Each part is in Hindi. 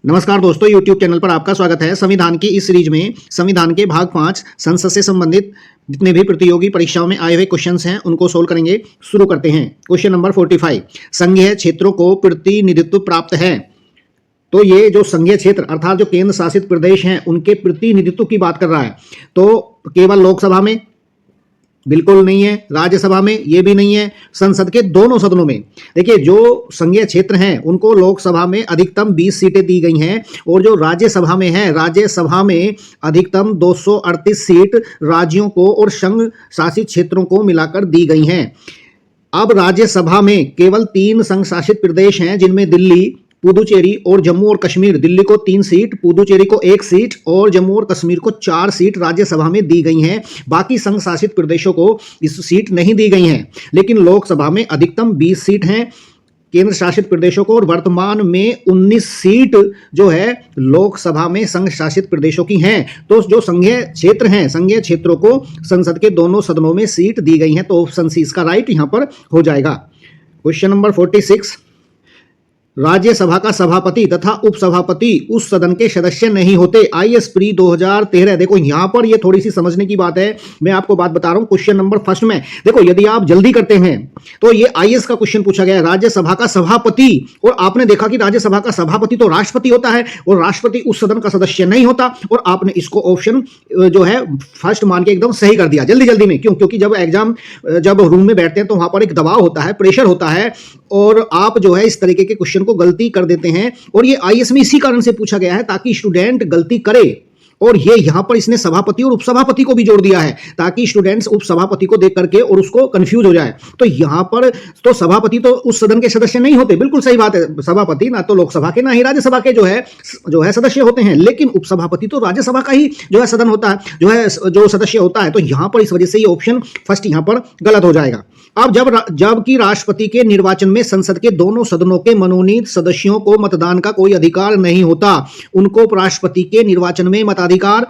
नमस्कार दोस्तों, YouTube चैनल पर आपका स्वागत है। संविधान की इस सीरीज में संविधान के भाग 5 संसद से संबंधित जितने भी प्रतियोगी परीक्षाओं में आए हुए क्वेश्चंस हैं उनको सोल्व करेंगे। शुरू करते हैं। क्वेश्चन नंबर 45, संघीय क्षेत्रों को प्रतिनिधित्व प्राप्त है। तो ये जो संघीय क्षेत्र अर्थात जो केंद्र शासित प्रदेश हैं उनके प्रतिनिधित्व की बात कर रहा है। तो केवल लोकसभा में बिल्कुल नहीं है, राज्यसभा में ये भी नहीं है, संसद के दोनों सदनों में। देखिए, जो संघीय क्षेत्र हैं उनको लोकसभा में अधिकतम 20 सीटें दी गई हैं और जो राज्यसभा में है, राज्यसभा में अधिकतम 238 सीट राज्यों को और संघ शासित क्षेत्रों को मिलाकर दी गई हैं। अब राज्यसभा में केवल 3 संघ शासित प्रदेश हैं, जिनमें दिल्ली, पुदुचेरी और जम्मू और कश्मीर। दिल्ली को 3 सीट, पुदुचेरी को 1 सीट और जम्मू और कश्मीर को 4 सीट राज्यसभा में दी गई हैं। बाकी संघ शासित प्रदेशों को इस सीट नहीं दी गई हैं, लेकिन लोकसभा में अधिकतम 20 सीट हैं केंद्र शासित प्रदेशों को, और वर्तमान में 19 सीट जो है लोकसभा में संघ शासित प्रदेशों की हैं। तो जो संघीय क्षेत्र हैं, संघीय क्षेत्रों को संसद के दोनों सदनों में सीट दी गई हैं। तो ऑप्शन सी इसका राइट यहां पर हो जाएगा। क्वेश्चन नंबर 46, राज्यसभा का सभापति तथा उपसभापति उस सदन के सदस्य नहीं होते। IAS pre 2013। देखो, यहां पर ये थोड़ी सी समझने की बात है। मैं आपको बात बता रहा हूं। क्वेश्चन नंबर फर्स्ट में देखो, यदि आप जल्दी करते हैं तो ये आईएएस का क्वेश्चन पूछा गया है, राज्यसभा का सभापति, और आपने देखा कि राज्यसभा का सभापति तो राष्ट्रपति होता है और राष्ट्रपति उस सदन का सदस्य नहीं होता, और आपने इसको ऑप्शन जो है फर्स्ट मान के एकदम सही कर दिया जल्दी जल्दी में। क्यों? क्योंकि जब रूम में बैठते हैं तो वहां पर एक दबाव होता है, प्रेशर होता है, और आप जो है इस तरीके के क्वेश्चन को गलती कर देते हैं। और ये आईएएस में इसी कारण से पूछा गया है ताकि स्टूडेंट गलती करे। और ये यहां पर इसने सभापति और उपसभापति को भी जोड़ दिया है ताकि स्टूडेंट्स उपसभापति को देख करके और उसको कंफ्यूज हो जाए। तो यहां पर तो सभापति तो उस सदन के सदस्य नहीं होते, बिल्कुल सही बात है। सभापति ना तो लोकसभा के ना ही राज्यसभा के जो है सदस्य होते हैं, लेकिन उपसभापति तो राज्यसभा का ही जो है सदन होता है, जो सदस्य होता है। तो यहां पर इस वजह से ये ऑप्शन फर्स्ट यहां पर गलत हो जाएगा। अब जबकि राष्ट्रपति के निर्वाचन में संसद के दोनों सदनों के मनोनीत सदस्यों को मतदान का कोई अधिकार नहीं होता, उनको उपराष्ट्रपति के निर्वाचन में मताधिकार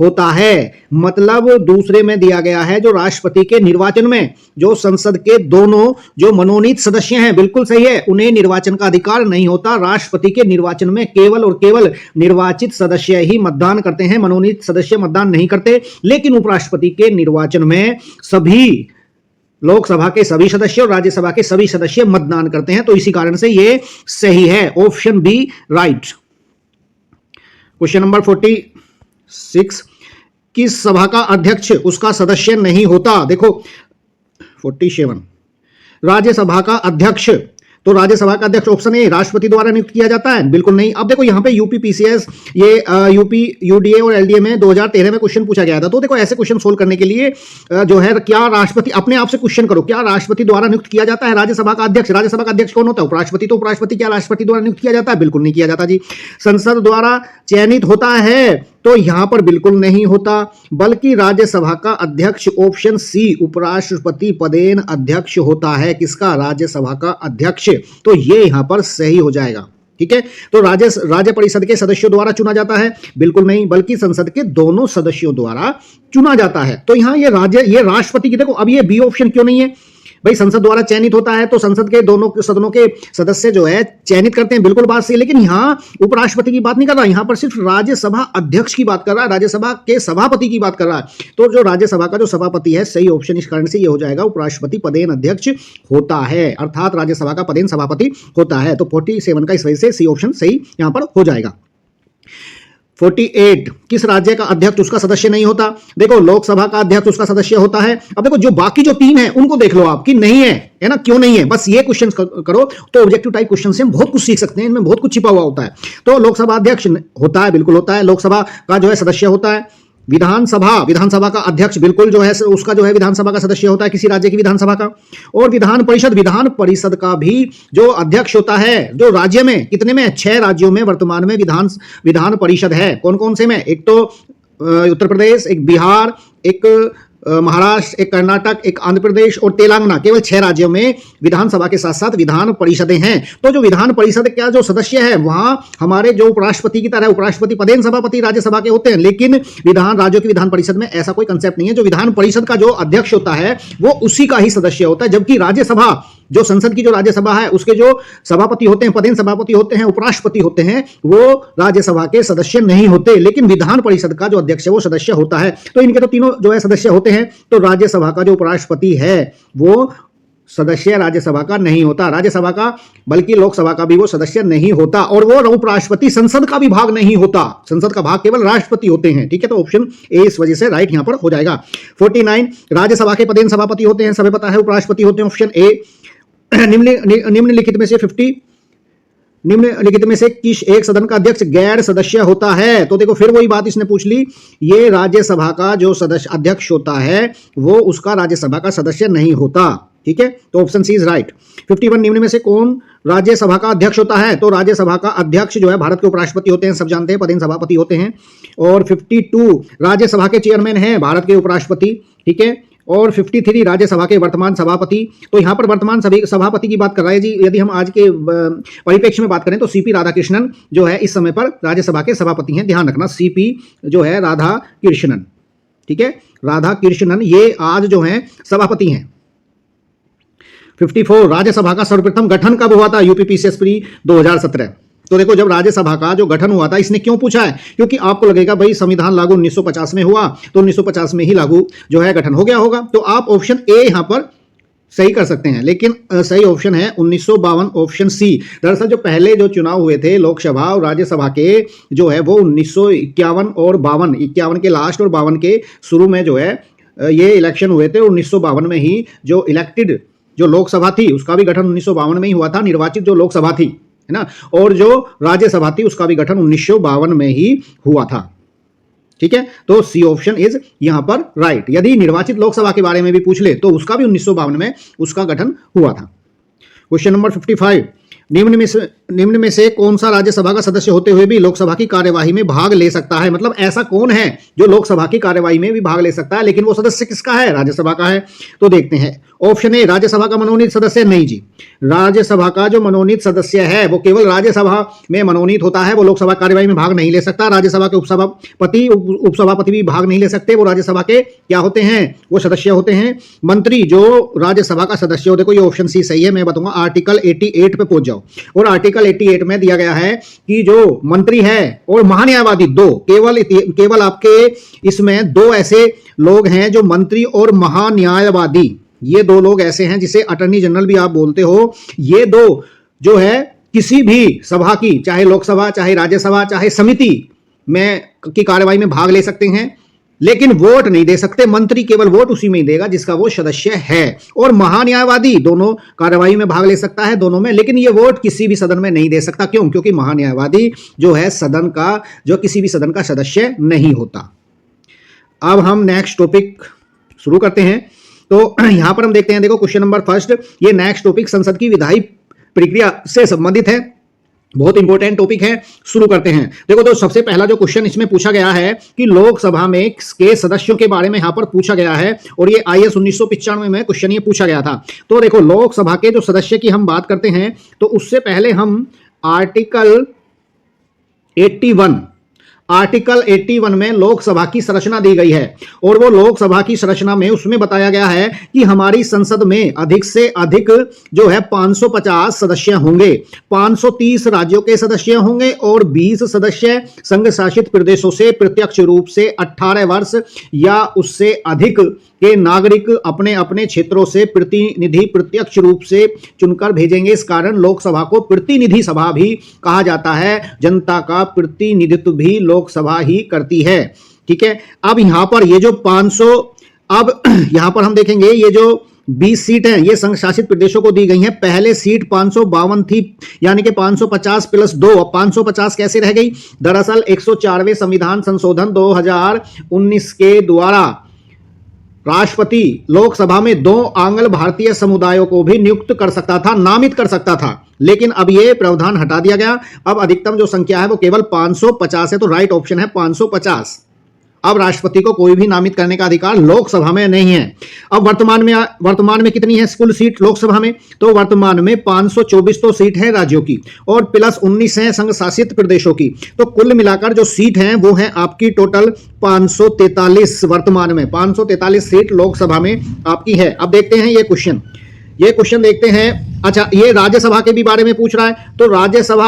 होता है। मतलब दूसरे में दिया गया है, जो राष्ट्रपति के निर्वाचन में जो संसद के दोनों जो मनोनीत सदस्य हैं, बिल्कुल सही है, उन्हें निर्वाचन का अधिकार नहीं होता। राष्ट्रपति के निर्वाचन में केवल और केवल निर्वाचित सदस्य ही मतदान करते हैं, मनोनीत सदस्य मतदान नहीं करते। लेकिन उपराष्ट्रपति के निर्वाचन में सभी लोकसभा के सभी सदस्य और राज्यसभा के सभी सदस्य मतदान करते हैं। तो इसी कारण से ये सही है, option B right. Question number 46, किस सभा का अध्यक्ष उसका सदस्य नहीं होता। देखो 47, राज्यसभा का अध्यक्ष, तो राज्यसभा का अध्यक्ष ऑप्शन ए राष्ट्रपति द्वारा नियुक्त किया जाता है, बिल्कुल नहीं। अब देखो यहाँ पे यूपी पीसीएस, ये यूपी यूडीए और एलडीए में 2013 में क्वेश्चन पूछा गया था। तो देखो, ऐसे क्वेश्चन सोल्व करने के लिए जो है, क्या राष्ट्रपति, अपने आप से क्वेश्चन करो, क्या राष्ट्रपति द्वारा नियुक्त किया जाता है राज्यसभा का अध्यक्ष? राज्यसभा का अध्यक्ष कौन होता है? उपराष्ट्रपति। तो उपराष्ट्रपति क्या राष्ट्रपति द्वारा नियुक्त किया जाता है? बिल्कुल नहीं किया जाता जी। संसद द्वारा चयनित होता है, तो यहां पर बिल्कुल नहीं होता, बल्कि राज्यसभा का अध्यक्ष ऑप्शन सी उपराष्ट्रपति पदेन अध्यक्ष होता है। किसका? राज्यसभा का अध्यक्ष। तो ये यहां पर सही हो जाएगा। ठीक है। तो राज्य परिषद के सदस्यों द्वारा चुना जाता है, बिल्कुल नहीं, बल्कि संसद के दोनों सदस्यों द्वारा चुना जाता है। तो यहां ये राष्ट्रपति की, देखो अब ये बी ऑप्शन क्यों नहीं है भाई? संसद द्वारा चयनित होता है तो संसद के दोनों सदनों के सदस्य जो है चयनित करते हैं, बिल्कुल बात सही। लेकिन यहां उपराष्ट्रपति की बात नहीं कर रहा, यहां पर सिर्फ राज्यसभा अध्यक्ष की बात कर रहा है, राज्यसभा के सभापति की बात कर रहा है। तो जो राज्यसभा का जो सभापति है, सही ऑप्शन इस कारण से ये हो जाएगा, उपराष्ट्रपति पदेन अध्यक्ष होता है, अर्थात राज्यसभा का पदेन सभापति होता है। तो 47 का इस वजह से सी ऑप्शन सही यहां पर हो जाएगा। 48, किस राज्य का अध्यक्ष उसका सदस्य नहीं होता। देखो, लोकसभा का अध्यक्ष उसका सदस्य होता है। अब देखो, जो बाकी जो 3 है उनको देख लो आप कि नहीं है ना, क्यों नहीं है, बस ये क्वेश्चन करो तो ऑब्जेक्टिव टाइप क्वेश्चन से हम बहुत कुछ सीख सकते हैं, इनमें बहुत कुछ छिपा हुआ होता है। तो लोकसभा अध्यक्ष होता है, बिल्कुल होता है, लोकसभा का जो है सदस्य होता है। विधानसभा का अध्यक्ष बिल्कुल जो है उसका जो है विधानसभा का सदस्य होता है, किसी राज्य की विधानसभा का। और विधान परिषद का भी जो अध्यक्ष होता है, जो राज्य में कितने में 6 राज्यों में वर्तमान में विधान परिषद है। कौन कौन से में? एक तो उत्तर प्रदेश, एक बिहार, एक महाराष्ट्र, एक कर्नाटक, एक आंध्र प्रदेश और तेलंगाना, केवल 6 राज्यों में विधानसभा के साथ साथ विधान परिषदें हैं। तो जो विधान परिषद का जो सदस्य है वहां हमारे जो उपराष्ट्रपति की तरह उपराष्ट्रपति पदेन सभापति राज्यसभा के होते हैं, लेकिन राज्यों की विधान परिषद में ऐसा कोई कंसेप्ट नहीं है। जो विधान परिषद का जो अध्यक्ष होता है वो उसी का ही सदस्य होता है, जबकि राज्यसभा, जो संसद की जो राज्यसभा है उसके जो सभापति होते हैं, पदेन सभापति होते हैं, उपराष्ट्रपति होते हैं, वो राज्यसभा के सदस्य नहीं होते, लेकिन विधान परिषद का जो अध्यक्ष है वो सदस्य होता है। तो इनके तो तीनों जो है सदस्य होते हैं। तो राज्यसभा का जो उपराष्ट्रपति है वो सदस्य राज्यसभा का नहीं होता, राज्यसभा का, बल्कि लोकसभा का भी वो सदस्य नहीं होता, और वो उपराष्ट्रपति संसद का भी भाग नहीं होता, संसद का भाग केवल राष्ट्रपति होते हैं। ठीक है, तो ऑप्शन ए इस वजह से राइट यहां पर हो जाएगा। 49, राज्यसभा के पदेन सभापति होते हैं, सभी पता है, उपराष्ट्रपति होते हैं, ऑप्शन ए। निम्नलिखित में से किस एक सदन का अध्यक्ष गैर सदस्य होता है? तो देखो फिर वही बात इसने पूछ ली, ये राज्यसभा का जो सदस्य अध्यक्ष होता है वो उसका राज्यसभा का सदस्य नहीं होता। ठीक है, तो ऑप्शन सी इज राइट। 51, निम्न में से कौन राज्यसभा का अध्यक्ष होता है? तो राज्यसभा का अध्यक्ष जो है भारत के उपराष्ट्रपति होते हैं, सब जानते हैं, पदेन सभापति होते हैं। और 52, राज्यसभा के चेयरमैन हैं भारत के उपराष्ट्रपति। ठीक है, और 53, राज्यसभा के वर्तमान सभापति। तो यहां पर वर्तमान सभापति की बात कर रहा है जी। यदि हम आज के परिप्रेक्ष्य में बात करें तो सीपी राधाकृष्णन जो है इस समय पर राज्यसभा के सभापति हैं, ध्यान रखना, सीपी जो है राधाकृष्णन। ठीक है, राधाकृष्णन ये आज जो है सभापति हैं। 54, राज्यसभा का सर्वप्रथम गठन कब हुआ था? यूपीपीसीएसपी 2017। तो देखो जब राज्यसभा का जो गठन हुआ था, इसने क्यों पूछा है? क्योंकि आपको लगेगा भाई संविधान लागू 1950 में हुआ, तो 1950 में ही लागू जो है गठन हो गया होगा, तो आप ऑप्शन ए यहां पर सही कर सकते हैं, लेकिन सही ऑप्शन है 1952, ऑप्शन सी। दरअसल जो पहले जो चुनाव हुए थे लोकसभा और राज्यसभा के जो है वो 1951 और 52, 51 के लास्ट और 52 के शुरू में जो है ये इलेक्शन हुए थे। 1952 में ही जो इलेक्टेड जो लोकसभा थी उसका भी गठन 1952 में ही हुआ था, निर्वाचित जो लोकसभा थी, है ना, और जो राज्यसभा थी उसका भी गठन 1952 में ही हुआ था। ठीक है, तो सी ऑप्शन इज यहां पर राइट। यदि निर्वाचित लोकसभा के बारे में भी पूछ ले तो उसका भी 1952 में उसका गठन हुआ था। क्वेश्चन नंबर 55, निम्न में से कौन सा राज्यसभा का सदस्य होते हुए भी लोकसभा की कार्यवाही में भाग ले सकता है? मतलब ऐसा कौन है जो लोकसभा की कार्यवाही में भी भाग ले सकता है, लेकिन वो सदस्य किसका है? राज्यसभा का है। तो देखते हैं, ऑप्शन ए, राज्यसभा का मनोनीत सदस्य। नहीं जी, राज्यसभा का जो मनोनीत सदस्य है वो केवल राज्यसभा में मनोनीत होता है, वो लोकसभा कार्यवाही में भाग नहीं ले सकता। राज्यसभा के उपसभापति भी भाग नहीं ले सकते, वो राज्यसभा के क्या होते हैं? वो सदस्य होते हैं। मंत्री जो राज्यसभा का सदस्य हो, देखो ये ऑप्शन सी सही है, मैं बताऊंगा, आर्टिकल 88 पे पहुंच जाओ। और आर्टिकल 88 में दिया गया है कि जो मंत्री है और महान्यायवादी, दो केवल आपके इसमें दो ऐसे लोग हैं जो मंत्री और महान्यायवादी, ये दो लोग ऐसे हैं जिसे अटॉर्नी जनरल भी आप बोलते हो। ये दो जो है किसी भी सभा की, चाहे लोकसभा, चाहे राज्यसभा, चाहे समिति में की कार्यवाही में भाग ले सकते हैं, लेकिन वोट नहीं दे सकते। मंत्री केवल वोट उसी में ही देगा जिसका वो सदस्य है, और महान्यायवादी दोनों कार्यवाही में भाग ले सकता है, दोनों में, लेकिन ये वोट किसी भी सदन में नहीं दे सकता। क्यों? क्योंकि महान्यायवादी जो है सदन का, जो किसी भी सदन का सदस्य नहीं होता। अब हम नेक्स्ट टॉपिक शुरू करते हैं। तो यहां पर हम देखते हैं, देखो क्वेश्चन नंबर फर्स्ट, ये नेक्स्ट टॉपिक संसद की विधायी प्रक्रिया से संबंधित है, बहुत इंपॉर्टेंट टॉपिक है। शुरू करते हैं। देखो तो सबसे पहला जो क्वेश्चन इसमें पूछा गया है कि लोकसभा में के सदस्यों के बारे में यहां पर पूछा गया है, और ये IAS 1995 में क्वेश्चन ये पूछा गया था। तो देखो लोकसभा के जो सदस्य की हम बात करते हैं तो उससे पहले हम आर्टिकल 81 में लोकसभा की संरचना दी गई है, और वो लोकसभा की संरचना में उसमें बताया गया है कि हमारी संसद में अधिक से अधिक जो है 550 सदस्य होंगे, 530 राज्यों के सदस्य होंगे, और 20 सदस्य संघ शासित प्रदेशों से प्रत्यक्ष रूप से 18 वर्ष या उससे अधिक के नागरिक अपने अपने क्षेत्रों से प्रतिनिधि प्रत्यक्ष रूप से चुनकर भेजेंगे। इस कारण लोकसभा को प्रतिनिधि सभा भी कहा जाता है। जनता का प्रतिनिधित्व भी लोकसभा ही करती है। ठीक है, अब यहां पर ये जो 500, अब यहां पर हम देखेंगे ये जो 20 सीट हैं ये संघ शासित प्रदेशों को दी गई हैं। पहले सीट 552 थी, यानी कि 550 प्लस 2, अब 550 कैसे रह गई? दरअसल 104वें संविधान संशोधन 2019 के द्वारा राष्ट्रपति लोकसभा में 2 आंग्ल भारतीय समुदायों को भी नियुक्त कर सकता था, नामित कर सकता था, लेकिन अब यह प्रावधान हटा दिया गया। अब अधिकतम जो संख्या है वो केवल 550 है, तो राइट ऑप्शन है 550। अब राष्ट्रपति को कोई भी नामित करने का अधिकार लोकसभा में नहीं है। अब वर्तमान में कितनी है कुल सीट लोकसभा में? तो वर्तमान में 524 तो सीट है राज्यों की और प्लस 19 है संघ शासित प्रदेशों की। तो कुल मिलाकर जो सीट है वो है आपकी टोटल 543। वर्तमान में 543 सीट लोकसभा में आपकी है। अब देखते हैं ये क्वेश्चन देखते हैं। अच्छा, ये राज्यसभा के भी बारे में पूछ रहा है। तो राज्यसभा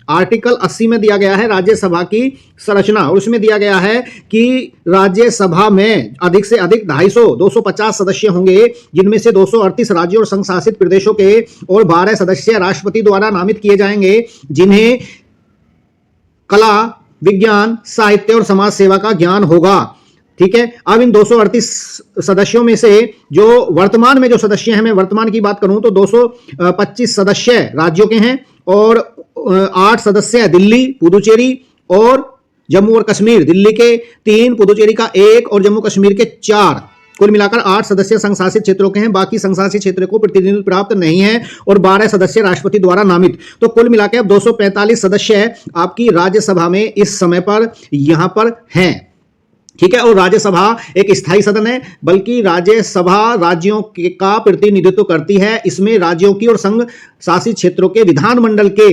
आर्टिकल 80 में दिया गया है राज्यसभा की संरचना, और उसमें दिया गया है कि राज्यसभा में अधिक से अधिक 250 सदस्य होंगे, जिनमें से 238 राज्यों और संघ शासित प्रदेशों के और 12 सदस्य राष्ट्रपति द्वारा नामित किए जाएंगे, जिन्हें कला, विज्ञान, साहित्य और समाज सेवा का ज्ञान होगा। ठीक है। अब इन 238 सदस्यों में से जो वर्तमान में जो सदस्य हैं, मैं वर्तमान की बात करूं तो 225 सदस्य राज्यों के हैं और 8 सदस्य दिल्ली, पुदुचेरी और जम्मू और कश्मीर। दिल्ली के 3, पुदुचेरी का 1 और जम्मू कश्मीर के 4। कुल मिलाकर 8 सदस्य संघ शासित क्षेत्रों के हैं। बाकी संघ शासित क्षेत्र को प्रतिनिधित्व प्राप्त नहीं है और 12 सदस्य राष्ट्रपति द्वारा नामित। तो कुल मिलाकर अब 245 सदस्य आपकी राज्यसभा में इस समय पर यहां पर हैं। ठीक है। और राज्यसभा एक स्थायी सदन है, बल्कि राज्यसभा राज्यों का प्रतिनिधित्व करती है। इसमें राज्यों की और संघ शासित क्षेत्रों के विधानमंडल के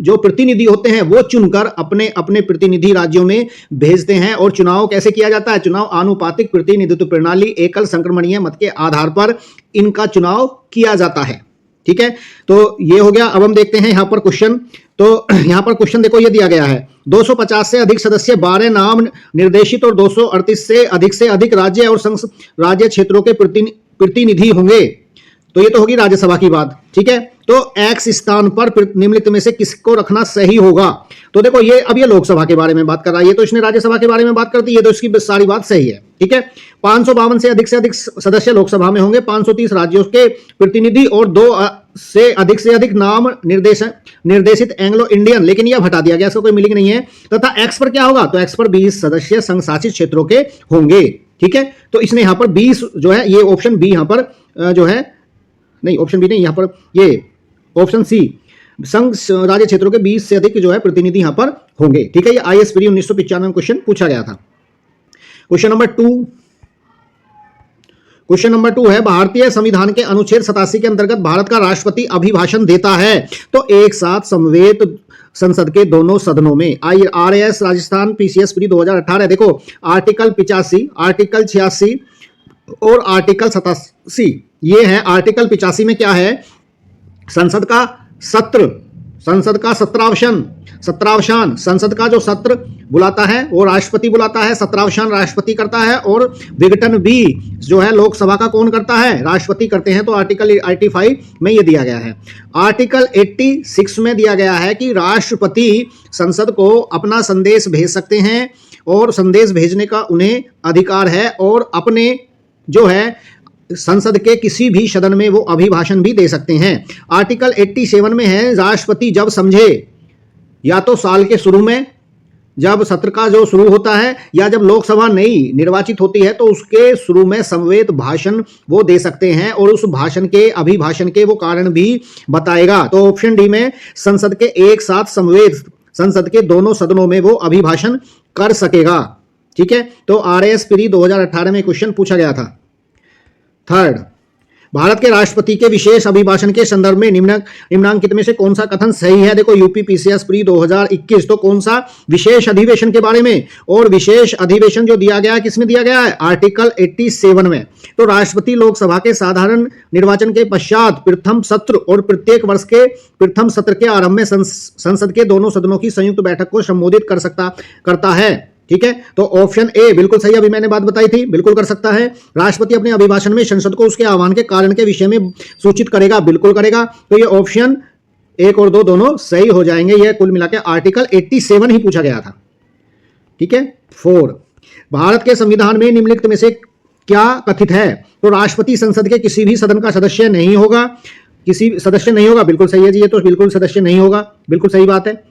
जो प्रतिनिधि होते हैं वो चुनकर अपने अपने प्रतिनिधि राज्यों में भेजते हैं। और चुनाव कैसे किया जाता है? चुनाव आनुपातिक प्रतिनिधित्व प्रणाली, एकल संक्रमणीय मत के आधार पर इनका चुनाव किया जाता है। ठीक है। तो ये हो गया। अब हम देखते हैं यहां पर क्वेश्चन। तो यहां पर क्वेश्चन देखो, ये दिया गया है 250 से अधिक सदस्य, 12 नाम निर्देशित और 238 से अधिक राज्य और संघ राज्य क्षेत्रों के प्रतिनिधि होंगे। तो ये तो होगी राज्यसभा की बात। ठीक है। तो एक्स स्थान पर निम्नलिखित में से किसको रखना सही होगा? तो देखो, ये लोकसभा के बारे में बात कर रहा है, ये तो इसने राज्यसभा के बारे में बात करती है, तो इसकी सारी बात सही है। ठीक है। 552 से अधिक सदस्य लोकसभा में होंगे, 530 राज्यों के प्रतिनिधि और 2 से अधिक नाम निर्देशित एंग्लो इंडियन, लेकिन यह हटा दिया गया, इसका कोई मीनिंग नहीं है। तथा एक्स पर क्या होगा? तो एक्स पर 20 सदस्य संघ शासित क्षेत्रों के होंगे। ठीक है। तो इसने यहां पर 20 जो है, ये ऑप्शन बी यहां पर जो है, नहीं ऑप्शन बी नहीं, यहां पर ये ऑप्शन सी, संघ राज्य क्षेत्रों के 20 से अधिक जो है प्रतिनिधि यहां पर होंगे। ठीक है। ये आईएएस प्री 1995 में क्वेश्चन पूछा गया था। क्वेश्चन नंबर 2 है, भारतीय संविधान के अनुच्छेद 87 के अंतर्गत भारत का राष्ट्रपति अभिभाषण देता है तो एक साथ समवेत संसद के दोनों सदनों में। आरएएस राजस्थान पीसीएस प्री 2018 देखो, आर्टिकल 85, आर्टिकल 86 और आर्टिकल 87। ये है आर्टिकल 85 में क्या है? संसद का सत्रावसान, संसद का जो सत्र बुलाता है वो राष्ट्रपति बुलाता है, सत्रावसान राष्ट्रपति करता है, और विघटन भी जो है लोकसभा का कौन करता है? राष्ट्रपति करते हैं। तो आर्टिकल 85 में ये दिया गया है। आर्टिकल 86 में दिया गया है कि राष्ट्रपति संसद को अपना संदेश भेज सकते हैं और संदेश भेजने का उन्हें अधिकार है, और अपने जो है संसद के किसी भी सदन में वो अभिभाषण भी दे सकते हैं। आर्टिकल 87 में है, राष्ट्रपति जब समझे, या तो साल के शुरू में जब सत्र का जो शुरू होता है, या जब लोकसभा नई निर्वाचित होती है तो उसके शुरू में समवेत भाषण वो दे सकते हैं, और उस अभिभाषण के वो कारण भी बताएगा। तो ऑप्शन डी में संसद के एक साथ समवेत संसद के दोनों सदनों में वो अभिभाषण कर सकेगा। ठीक है। तो आरएएस प्री 2018 में क्वेश्चन पूछा गया था। थर्ड, भारत के राष्ट्रपति के विशेष अभिभाषण के संदर्भ में निम्नांकित में से कौन सा कथन सही है? देखो, यूपी पीसीएस प्री 2021, तो कौन सा विशेष अधिवेशन के बारे में, और विशेष अधिवेशन जो दिया गया है किसमें दिया गया है? आर्टिकल 87 में। तो राष्ट्रपति लोकसभा के साधारण निर्वाचन के पश्चात प्रथम सत्र और प्रत्येक वर्ष के प्रथम सत्र के आरंभ में संसद के दोनों सदनों की संयुक्त बैठक को संबोधित करता है। ठीक है। तो ऑप्शन ए बिल्कुल सही, अभी मैंने बात बताई थी, बिल्कुल कर सकता है। राष्ट्रपति अपने अभिभाषण में संसद को उसके आह्वान के कारण के विषय में सूचित करेगा, बिल्कुल करेगा। तो ये ऑप्शन 1 और 2 दोनों सही हो जाएंगे। ये कुल मिलाकर आर्टिकल 87 ही पूछा गया था। ठीक है। 4, भारत के संविधान में निम्नलिखित में से क्या कथित है? तो राष्ट्रपति संसद के किसी भी सदन का सदस्य नहीं होगा। बिल्कुल सही है जी, ये तो बिल्कुल सदस्य नहीं होगा, बिल्कुल सही बात है।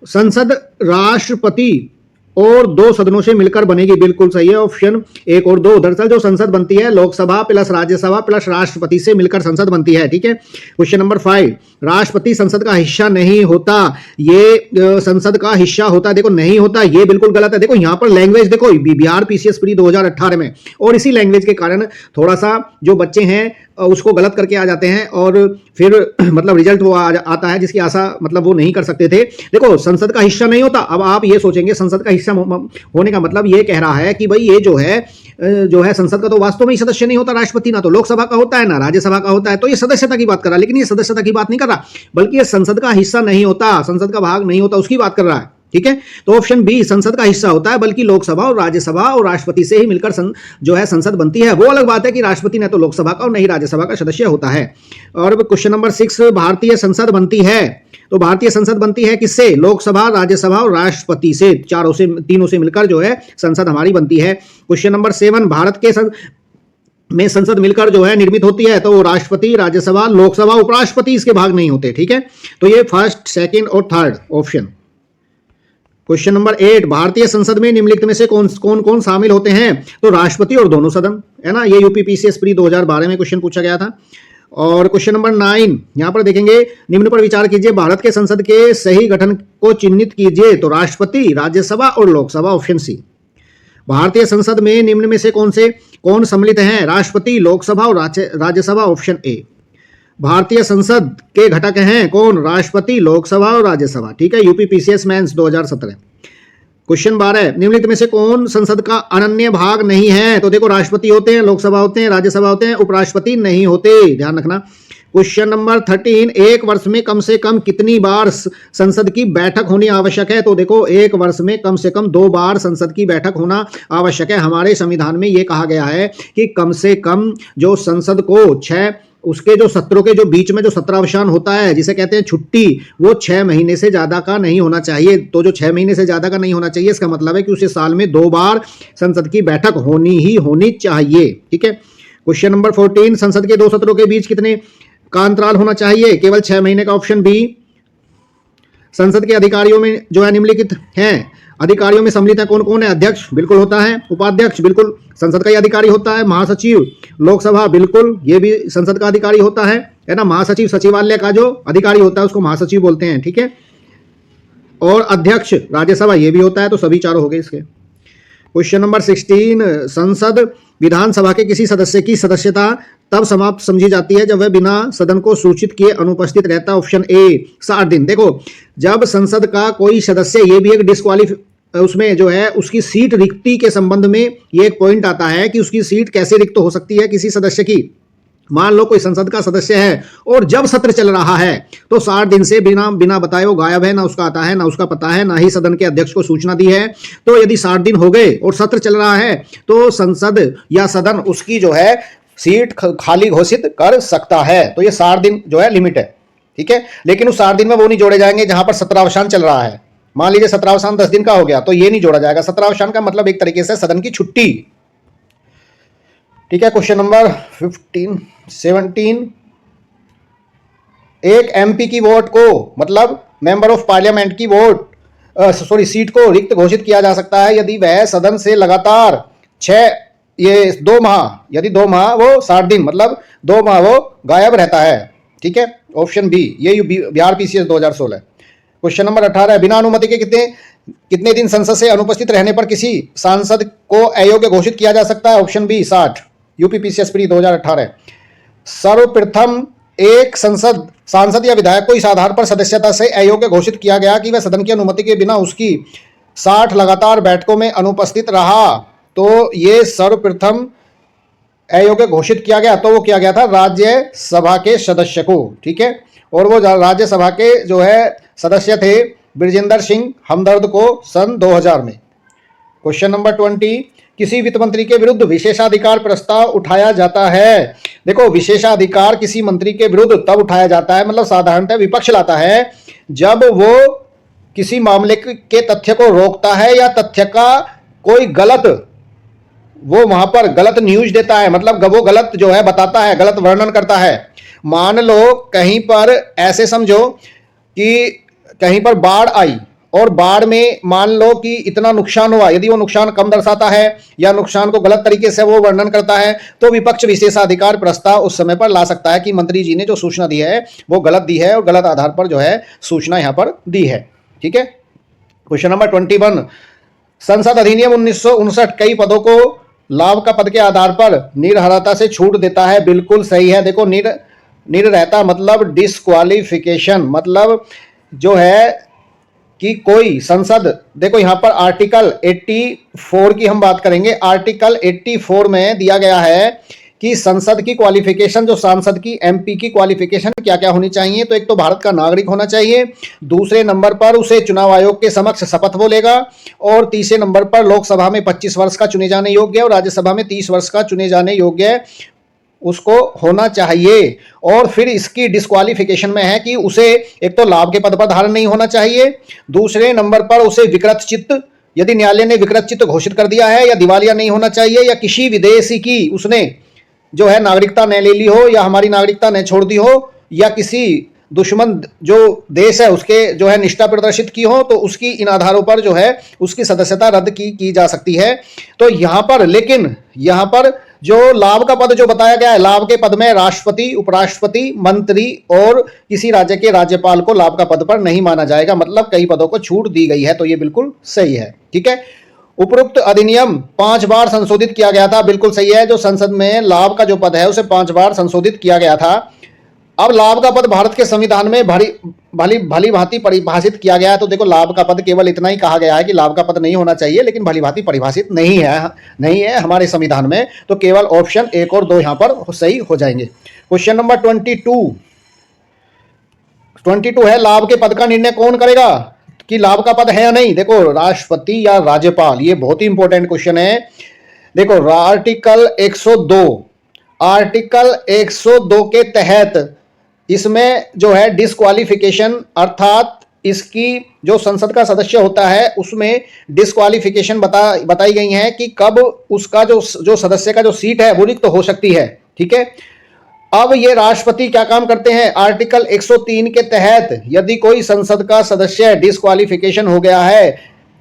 संसद राष्ट्रपति और 2 सदनों से मिलकर बनेगी। बिल्कुल सही है, ऑप्शन 1 और 2। दरअसल जो संसद बनती है लोकसभा प्लस राज्यसभा प्लस राष्ट्रपति से मिलकर संसद बनती है। ठीक है, क्वेश्चन नंबर 5, राष्ट्रपति संसद का हिस्सा नहीं होता, ये संसद का हिस्सा होता है। देखो नहीं होता, ये बिल्कुल गलत है। देखो यहाँ पर लैंग्वेज देखो, बिहार पीसीएस प्री 2018 में, और इसी लैंग्वेज के कारण थोड़ा सा जो बच्चे हैं उसको गलत करके आ जाते हैं और फिर मतलब रिजल्ट वो आता है जिसकी आशा मतलब वो नहीं कर सकते थे। देखो संसद का हिस्सा नहीं होता, अब आप ये सोचेंगे संसद का हिस्सा होने का मतलब ये कह रहा है कि भाई ये जो है संसद का तो वास्तव में ही सदस्य नहीं होता राष्ट्रपति, ना तो लोकसभा का होता है ना राज्यसभा का होता है, तो ये सदस्यता की बात कर रहा है। लेकिन ये सदस्यता की बात नहीं कर रहा, बल्कि ये संसद का हिस्सा नहीं होता, संसद का भाग नहीं होता, उसकी बात कर रहा है। ठीक है, तो ऑप्शन बी संसद का हिस्सा होता है, बल्कि लोकसभा और राज्यसभा और राष्ट्रपति से ही मिलकर जो है संसद बनती है। वो अलग बात है कि राष्ट्रपति न तो लोकसभा का और न ही राज्यसभा का सदस्य होता है। और क्वेश्चन नंबर 6, भारतीय संसद बनती है, तो भारतीय संसद बनती है किससे? लोकसभा, राज्यसभा और राष्ट्रपति से, तीनों से मिलकर जो है संसद हमारी बनती है। क्वेश्चन नंबर 7, भारत के में संसद मिलकर जो है निर्मित होती है, तो वो राष्ट्रपति, राज्यसभा, लोकसभा, उपराष्ट्रपति इसके भाग नहीं होते। ठीक है, तो ये फर्स्ट, सेकंड और थर्ड ऑप्शन। क्वेश्चन नंबर 8, भारतीय संसद में निम्नलिखित में से कौन कौन शामिल होते हैं? तो राष्ट्रपति और दोनों सदन, है ना, ये यूपी पीसीएस प्री 2012 में क्वेश्चन पूछा गया था। और क्वेश्चन नंबर 9, यहां पर देखेंगे, निम्न पर विचार कीजिए, भारत के संसद के सही गठन को चिन्हित कीजिए, तो राष्ट्रपति, राज्यसभा और लोकसभा, ऑप्शन सी। भारतीय संसद में निम्न में से कौन सम्मिलित हैं? राष्ट्रपति, लोकसभा और राज्यसभा, ऑप्शन ए। भारतीय संसद के घटक हैं कौन? राष्ट्रपति, लोकसभा और राज्यसभा। ठीक है, यूपी पीसीएस मेंस 2017। क्वेश्चन 12, निम्नलिखित में से कौन संसद का अनन्य भाग नहीं है? तो देखो राष्ट्रपति होते हैं, लोकसभा होते हैं, राज्यसभा होते हैं, उपराष्ट्रपति नहीं होते, ध्यान रखना। क्वेश्चन नंबर 13, एक वर्ष में कम से कम कितनी बार संसद की बैठक होनी आवश्यक है? तो देखो एक वर्ष में कम से कम 2 बार संसद की बैठक होना आवश्यक है। हमारे संविधान में यह कहा गया है कि कम से कम जो संसद को उसके जो सत्रों के जो बीच में जो सत्रावसान होता है, जिसे कहते हैं छुट्टी, वो 6 महीने से ज्यादा का नहीं होना चाहिए। तो जो 6 महीने से ज्यादा का नहीं होना चाहिए, इसका मतलब है कि उसे साल में 2 बार संसद की बैठक होनी चाहिए। ठीक है, क्वेश्चन नंबर 14, संसद के 2 सत्रों के बीच कितने का अंतराल होना चाहिए? केवल 6 महीने का, ऑप्शन बी। संसद के अधिकारियों में जो है निम्नलिखित हैं, अधिकारियों में सम्मिलित है कौन कौन है? अध्यक्ष बिल्कुल होता है, उपाध्यक्ष बिल्कुल संसद का ही अधिकारी होता है, महासचिव, लोकसभा बिल्कुल ये भी संसद का अधिकारी होता है ना, महासचिव सचिवालय का जो अधिकारी होता है उसको महासचिव बोलते हैं। ठीक है, और अध्यक्ष राज्यसभा ये भी होता है, तो सभी चारों हो गए इसके। क्वेश्चन नंबर 16, संसद विधानसभा के किसी सदस्य की सदस्यता तब समाप्त समझी जाती है जब वह बिना सदन को सूचित किए अनुपस्थित रहता है, ऑप्शन ए 60 दिन। देखो जब संसद का कोई सदस्य, ये भी एक उसमें जो है उसकी सीट रिक्ति के संबंध में ये एक पॉइंट आता है कि उसकी सीट कैसे रिक्त हो सकती है किसी सदस्य की। मान लो कोई संसद का सदस्य है और जब सत्र चल रहा है तो 60 दिन से बिना बताए वो गायब है, ना उसका आता है, ना उसका पता है, ना ही सदन के अध्यक्ष को सूचना दी है। तो यदि 60 दिन हो गए और सत्र चल रहा है तो संसद या सदन उसकी जो है सीट खाली घोषित कर सकता है। तो ये 60 दिन जो है लिमिट है। ठीक है, लेकिन उस 60 दिन में वो नहीं जोड़े जाएंगे जहां पर सत्रावसान चल रहा है। मान लीजिए सत्रावसान 10 दिन का हो गया तो ये नहीं जोड़ा जाएगा। सत्रावसान का मतलब एक तरीके से सदन की छुट्टी। ठीक है, क्वेश्चन नंबर 17, एक एमपी की वोट को, मतलब मेंबर ऑफ पार्लियामेंट की सीट को रिक्त घोषित किया जा सकता है यदि वह सदन से लगातार 2 माह, यदि 2 माह वो 60 दिन मतलब 2 माह वो गायब रहता है। ठीक है, ऑप्शन बी, ये बिहार पीसीएस 2016। क्वेश्चन नंबर 18, बिना अनुमति के कितने दिन संसद से अनुपस्थित रहने पर किसी सांसद को अयोग्य घोषित किया जा सकता है, option B 60, UP PCS pre 2018। सर्वप्रथम एक सांसद या विधायक को इस आधार पर सदस्यता से अयोग्य घोषित किया गया कि वह सदन की अनुमति के बिना उसकी 60 लगातार बैठकों में अनुपस्थित रहा। तो ये सर्वप्रथम अयोग्य घोषित किया गया, तो वो किया गया था राज्यसभा के सदस्य को। ठीक है, और वो राज्यसभा के जो है सदस्य थे ब्रजेंद्र सिंह हमदर्द को सन 2000 में। क्वेश्चन नंबर 20, किसी वित्त मंत्री के विरुद्ध विशेषाधिकार प्रस्ताव उठाया जाता है। देखो विशेषाधिकार किसी मंत्री के विरुद्ध तब उठाया जाता है, मतलब साधारणतः विपक्ष लाता है, जब वो किसी मामले के तथ्य को रोकता है या तथ्य का कोई वो वहां पर गलत न्यूज देता है, मतलब वो गलत जो है बताता है, गलत वर्णन करता है। मान लो कहीं पर ऐसे समझो कि कहीं पर बाढ़ आई और बाढ़ में मान लो कि इतना नुकसान हुआ, यदि वो नुकसान कम दर्शाता है या नुकसान को गलत तरीके से वो वर्णन करता है तो विपक्ष विशेषाधिकार प्रस्ताव उस समय पर ला सकता है कि मंत्री जी ने जो सूचना दी है वो गलत दी है और गलत आधार पर जो है सूचना यहां पर दी है। ठीक है। क्वेश्चन नंबर 21, संसद अधिनियम 1959 कई पदों को लाभ का पद के आधार पर निर्हरता से छूट देता है। बिल्कुल सही है। देखो निर्हरता मतलब डिस्क्वालिफिकेशन, मतलब जो है कि कोई संसद, देखो यहां पर आर्टिकल 84 की हम बात करेंगे। आर्टिकल 84 में दिया गया है कि संसद की क्वालिफिकेशन, जो सांसद की एमपी की क्वालिफिकेशन क्या क्या होनी चाहिए। तो एक तो भारत का नागरिक होना चाहिए, दूसरे नंबर पर उसे चुनाव आयोग के समक्ष शपथ बोलेगा, और तीसरे नंबर पर लोकसभा में 25 वर्ष का चुने जाने योग्य और राज्यसभा में 30 वर्ष का चुने जाने योग्य उसको होना चाहिए। और फिर इसकी डिस्क्वालिफिकेशन में है कि उसे एक तो लाभ के पद पर धारण नहीं होना चाहिए, दूसरे नंबर पर उसे विकृत चित्त, यदि न्यायालय ने विकृत चित्त घोषित कर दिया है, या दिवालिया नहीं होना चाहिए, या किसी विदेशी की उसने जो है नागरिकता न ले ली हो या हमारी नागरिकता न छोड़ दी हो, या किसी दुश्मन जो देश है उसके जो है निष्ठा प्रदर्शित की हो, तो उसकी इन आधारों पर जो है उसकी सदस्यता रद्द की जा सकती है। तो यहां पर, लेकिन यहां पर जो लाभ का पद जो बताया गया है, लाभ के पद में राष्ट्रपति, उपराष्ट्रपति, मंत्री और किसी राज्य के राज्यपाल को लाभ का पद पर नहीं माना जाएगा। मतलब कई पदों को छूट दी गई है, तो ये बिल्कुल सही है। ठीक है। उपरोक्त अधिनियम 5 बार संशोधित किया गया था। बिल्कुल सही है। जो संसद में लाभ का जो पद है उसे 5 बार संशोधित किया गया था। अब लाभ का पद भारत के संविधान में भली भांति परिभाषित किया गया है। तो देखो लाभ का पद केवल इतना ही कहा गया है कि लाभ का पद नहीं होना चाहिए, लेकिन भली भांति परिभाषित नहीं है हमारे संविधान में। तो केवल ऑप्शन 1 और 2 यहां पर सही हो जाएंगे। क्वेश्चन नंबर 22 है, लाभ के पद का निर्णय कौन करेगा कि लाभ का पद है या नहीं। देखो राष्ट्रपति या राज्यपाल, ये बहुत ही इंपॉर्टेंट क्वेश्चन है। देखो आर्टिकल 102 के तहत इसमें जो है डिस्क्वालिफिकेशन, अर्थात इसकी जो संसद का सदस्य होता है उसमें डिस्क्वालिफिकेशन बताई गई है कि कब उसका जो सदस्य का जो सीट है वो रिक्त हो सकती है। ठीक है। अब ये राष्ट्रपति क्या काम करते हैं, आर्टिकल 103 के तहत यदि कोई संसद का सदस्य डिस्क्वालिफिकेशन हो गया है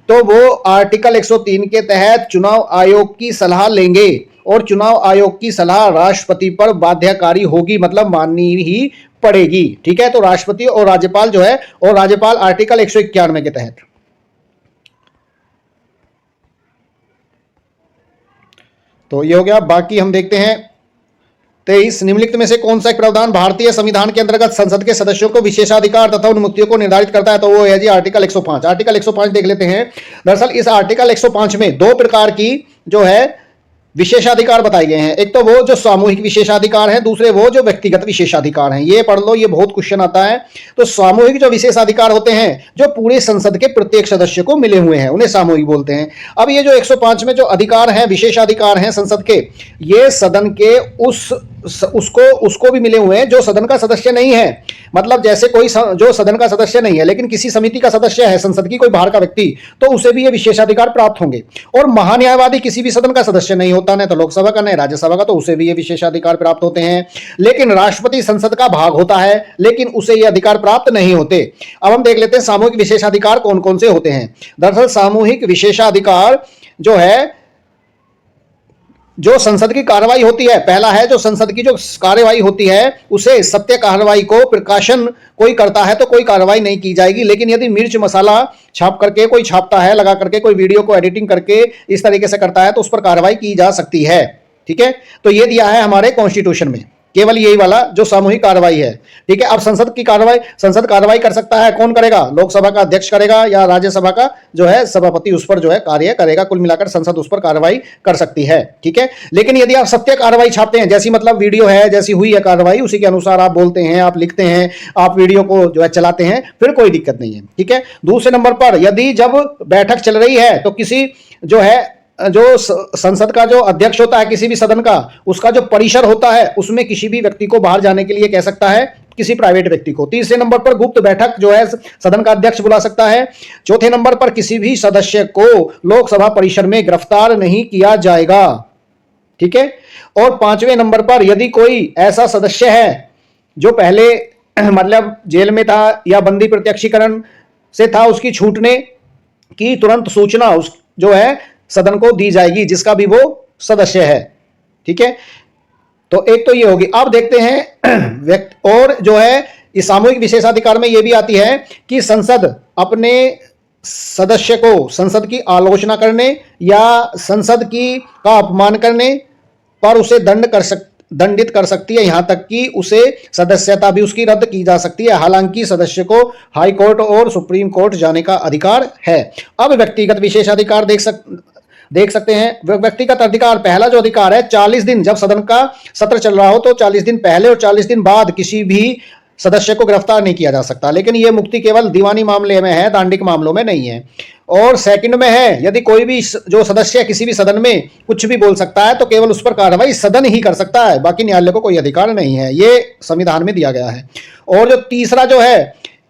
तो वो आर्टिकल 103 के तहत चुनाव आयोग की सलाह लेंगे, और चुनाव आयोग की सलाह राष्ट्रपति पर बाध्यकारी होगी, मतलब माननी ही पड़ेगी। ठीक है। तो राष्ट्रपति और राज्यपाल जो है, और राज्यपाल आर्टिकल 191 के तहत। तो ये हो गया। बाकी हम देखते हैं 23, निम्नलिखित में से कौन सा एक प्रावधान भारतीय संविधान के अंतर्गत संसद के सदस्यों को विशेषाधिकार तथा उन्मुक्तियों को निर्धारित करता है। तो वो है जी आर्टिकल 105। आर्टिकल 105 देख लेते हैं। दरअसल इस आर्टिकल 105 में 2 प्रकार की जो है विशेषाधिकार बताए गए हैं। एक तो वो जो सामूहिक विशेषाधिकार हैं, दूसरे वो जो व्यक्तिगत विशेषाधिकार हैं। ये पढ़ लो, ये बहुत क्वेश्चन आता है। तो सामूहिक जो विशेषाधिकार होते हैं जो पूरे संसद के प्रत्येक सदस्य को मिले हुए हैं, उन्हें सामूहिक बोलते हैं। अब ये जो 105 में जो अधिकार हैं, विशेषाधिकार हैं संसद के, ये सदन के उसको भी मिले हुए हैं जो सदन का सदस्य नहीं है। मतलब जैसे कोई जो सदन का सदस्य नहीं है लेकिन किसी समिति का सदस्य है संसद की, कोई बाहर का व्यक्ति, तो उसे भी ये विशेषाधिकार प्राप्त होंगे। और महान्यायवादी किसी भी सदन का सदस्य नहीं होता, न तो लोकसभा का न राज्यसभा का, तो उसे भी ये विशेषाधिकार प्राप्त होते हैं। लेकिन राष्ट्रपति संसद का भाग होता है, लेकिन उसे ये अधिकार प्राप्त नहीं होते। अब हम देख लेते हैं सामूहिक विशेषाधिकार कौन कौन से होते हैं। दरअसल सामूहिक विशेषाधिकार जो है, जो संसद की कार्रवाई होती है, पहला है जो संसद की जो कार्रवाई होती है उसे सत्य कार्रवाई को प्रकाशन कोई करता है तो कोई कार्रवाई नहीं की जाएगी। लेकिन यदि मिर्च मसाला छाप करके कोई छापता है, लगा करके कोई वीडियो को एडिटिंग करके इस तरीके से करता है, तो उस पर कार्रवाई की जा सकती है। ठीक है। तो ये दिया है हमारे कॉन्स्टिट्यूशन में, केवल यही वाला जो सामूहिक कार्रवाई है। ठीक है। अब संसद कार्रवाई कर सकता है, कौन करेगा, लोकसभा का अध्यक्ष करेगा या राज्यसभा का जो है सभापति उस पर जो है कार्य करेगा। कुल मिलाकर संसद उस पर कार्रवाई कर सकती है। ठीक है। लेकिन यदि आप सत्य कार्रवाई छापते हैं, जैसी मतलब वीडियो है, जैसी हुई है कार्रवाई उसी के अनुसार आप बोलते हैं, आप लिखते हैं, आप वीडियो को जो है चलाते हैं, फिर कोई दिक्कत नहीं है। ठीक है। दूसरे नंबर पर यदि जब बैठक चल रही है तो किसी जो है जो संसद का जो अध्यक्ष होता है किसी भी सदन का, उसका जो परिसर होता है उसमें किसी भी व्यक्ति को बाहर जाने के लिए कह सकता है, किसी प्राइवेट व्यक्ति को। तीसरे नंबर पर गुप्त बैठक जो है सदन का अध्यक्ष बुला सकता है। चौथे नंबर पर किसी भी सदस्य को लोकसभा परिसर में गिरफ्तार नहीं किया जाएगा। ठीक है। और 5वें नंबर पर यदि कोई ऐसा सदस्य है जो पहले मतलब जेल में था या बंदी प्रत्यक्षीकरण से था उसकी छूटने की तुरंत सूचना उस जो है सदन को दी जाएगी, जिसका भी वो सदस्य है। ठीक है, तो एक तो ये होगी। अब देखते हैं और जो है इस सामूहिक विशेषाधिकार में ये भी आती है कि संसद अपने सदस्य को संसद की आलोचना करने या संसद की का अपमान करने पर उसे दंडित कर सकती है, यहां तक कि उसे सदस्यता भी उसकी रद्द की जा सकती है। हालांकि सदस्य को हाई कोर्ट और सुप्रीम कोर्ट जाने का अधिकार है। अब व्यक्तिगत विशेषाधिकार देख सकते हैं। व्यक्तिगत अधिकार, पहला जो अधिकार है 40 दिन, जब सदन का सत्र चल रहा हो तो 40 दिन पहले और 40 दिन बाद किसी भी सदस्य को गिरफ्तार नहीं किया जा सकता। लेकिन यह मुक्ति केवल दीवानी मामले में है, दांडिक मामलों में नहीं है। और सेकंड में है, यदि कोई भी जो सदस्य किसी भी सदन में कुछ भी बोल सकता है तो केवल उस पर कार्रवाई सदन ही कर सकता है, बाकी न्यायालय को कोई अधिकार नहीं है। ये संविधान में दिया गया है। और जो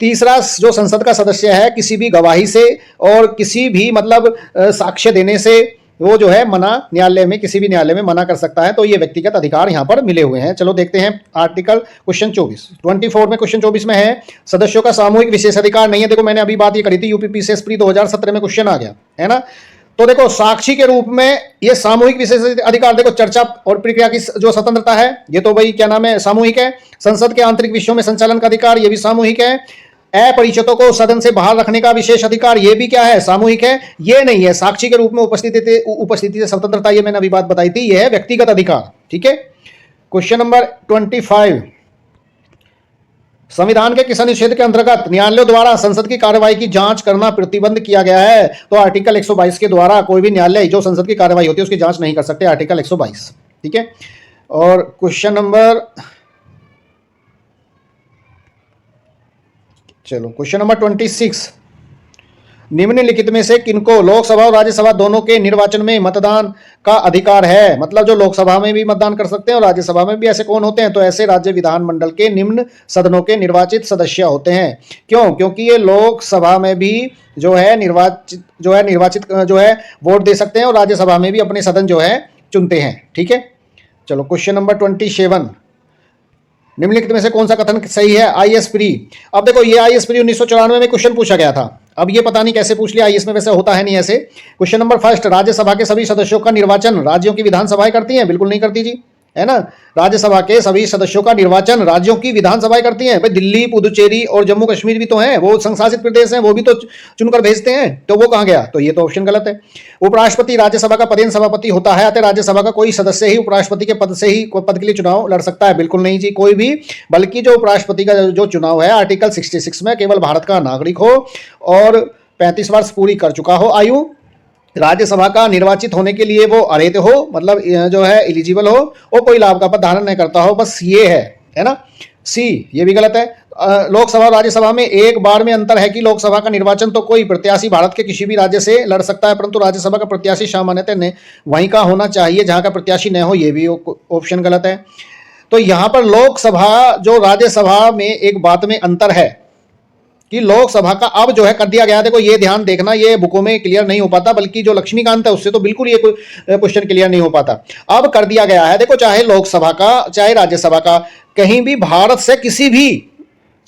तीसरा जो संसद का सदस्य है, किसी भी गवाही से और किसी भी मतलब साक्ष्य देने से वो जो है मना न्यायालय में, किसी भी न्यायालय में मना कर सकता है। तो ये व्यक्तिगत अधिकार यहां पर मिले हुए हैं। चलो देखते हैं आर्टिकल क्वेश्चन 24 में क्वेश्चन 24 में है सदस्यों का सामूहिक विशेषाधिकार नहीं है। देखो मैंने अभी बात ये करी थी, यूपीपीसीएस प्री 2017 में क्वेश्चन आ गया है ना। तो देखो साक्षी के रूप में ये सामूहिक विशेष अधिकार, देखो चर्चा और प्रक्रिया की जो स्वतंत्रता है ये तो भाई क्या नाम है, सामूहिक है। संसद के आंतरिक विषयों में संचालन का अधिकार ये भी सामूहिक है। अपरिचितों को सदन से बाहर रखने का विशेष अधिकार ये भी क्या है, सामूहिक है। ये नहीं है साक्षी के रूप में उपस्थिति से स्वतंत्रता, ये मैंने अभी बात बताई थी, ये है व्यक्तिगत अधिकार। ठीक है, क्वेश्चन नंबर 25, संविधान के किस अनुच्छेद के अंतर्गत न्यायालयों द्वारा संसद की कार्रवाई की जांच करना प्रतिबंध किया गया है? तो आर्टिकल 122 के द्वारा कोई भी न्यायालय जो संसद की कार्रवाई होती है उसकी जांच नहीं कर सकते, आर्टिकल 122। ठीक है, और क्वेश्चन नंबर 26, निम्नलिखित में से किनको लोकसभा और राज्यसभा दोनों के निर्वाचन में मतदान का अधिकार है? मतलब जो लोकसभा में भी मतदान कर सकते हैं और राज्यसभा में भी ऐसे कौन होते हैं? तो ऐसे राज्य विधानमंडल के निम्न सदनों के निर्वाचित सदस्य होते हैं। क्यों? क्योंकि ये लोकसभा में भी जो है निर्वाचित वोट दे सकते हैं और राज्यसभा में भी अपने सदन जो है चुनते हैं। ठीक है, चलो क्वेश्चन नंबर 27, निम्नलिखित में से कौन सा कथन सही है? IAS pre. अब देखो ये आईएएस प्री 1994 में क्वेश्चन पूछा गया था। अब ये पता नहीं कैसे पूछ लिया, आईएएस में वैसे होता है नहीं ऐसे। क्वेश्चन नंबर 1, राज्यसभा के सभी सदस्यों का निर्वाचन राज्यों की विधानसभाएं करती हैं? बिल्कुल नहीं करती जी, है ना। राज्यसभा के सभी सदस्यों का निर्वाचन राज्यों की विधानसभाएं करती हैं। भाई दिल्ली, पुदुचेरी और जम्मू कश्मीर भी तो हैं, वो संशासित प्रदेश हैं, वो भी तो चुनकर भेजते हैं। तो वो कहां गया? तो ये तो ऑप्शन गलत है। उपराष्ट्रपति राज्यसभा का पदेन सभापति होता है, अतः राज्यसभा का कोई सदस्य ही उपराष्ट्रपति के पद के लिए चुनाव लड़ सकता है? बिल्कुल नहीं जी, कोई भी। बल्कि जो उपराष्ट्रपति का जो चुनाव है आर्टिकल 66 में केवल भारत का नागरिक हो और 35 वर्ष पूरी कर चुका हो आयु, राज्यसभा का निर्वाचित होने के लिए वो अर्हत हो, मतलब जो है एलिजिबल हो, और कोई लाभ का पद धारण नहीं करता हो, बस ये है ना। सी ये भी गलत है। लोकसभा और राज्यसभा में एक बार में अंतर है कि लोकसभा का निर्वाचन तो कोई प्रत्याशी भारत के किसी भी राज्य से लड़ सकता है, परंतु राज्यसभा का प्रत्याशी सामान्यतः वहीं का होना चाहिए जहां का प्रत्याशी न हो, ये भी ऑप्शन गलत है। तो यहां पर लोकसभा जो राज्यसभा में एक बात में अंतर है कि लोकसभा का अब जो है कर दिया गया। देखो ये ध्यान देखना, ये बुकों में क्लियर नहीं हो पाता, बल्कि जो लक्ष्मीकांत है उससे तो बिल्कुल ये क्वेश्चन क्लियर नहीं हो पाता। अब कर दिया गया है, देखो चाहे लोकसभा का चाहे राज्यसभा का, कहीं भी भारत से किसी भी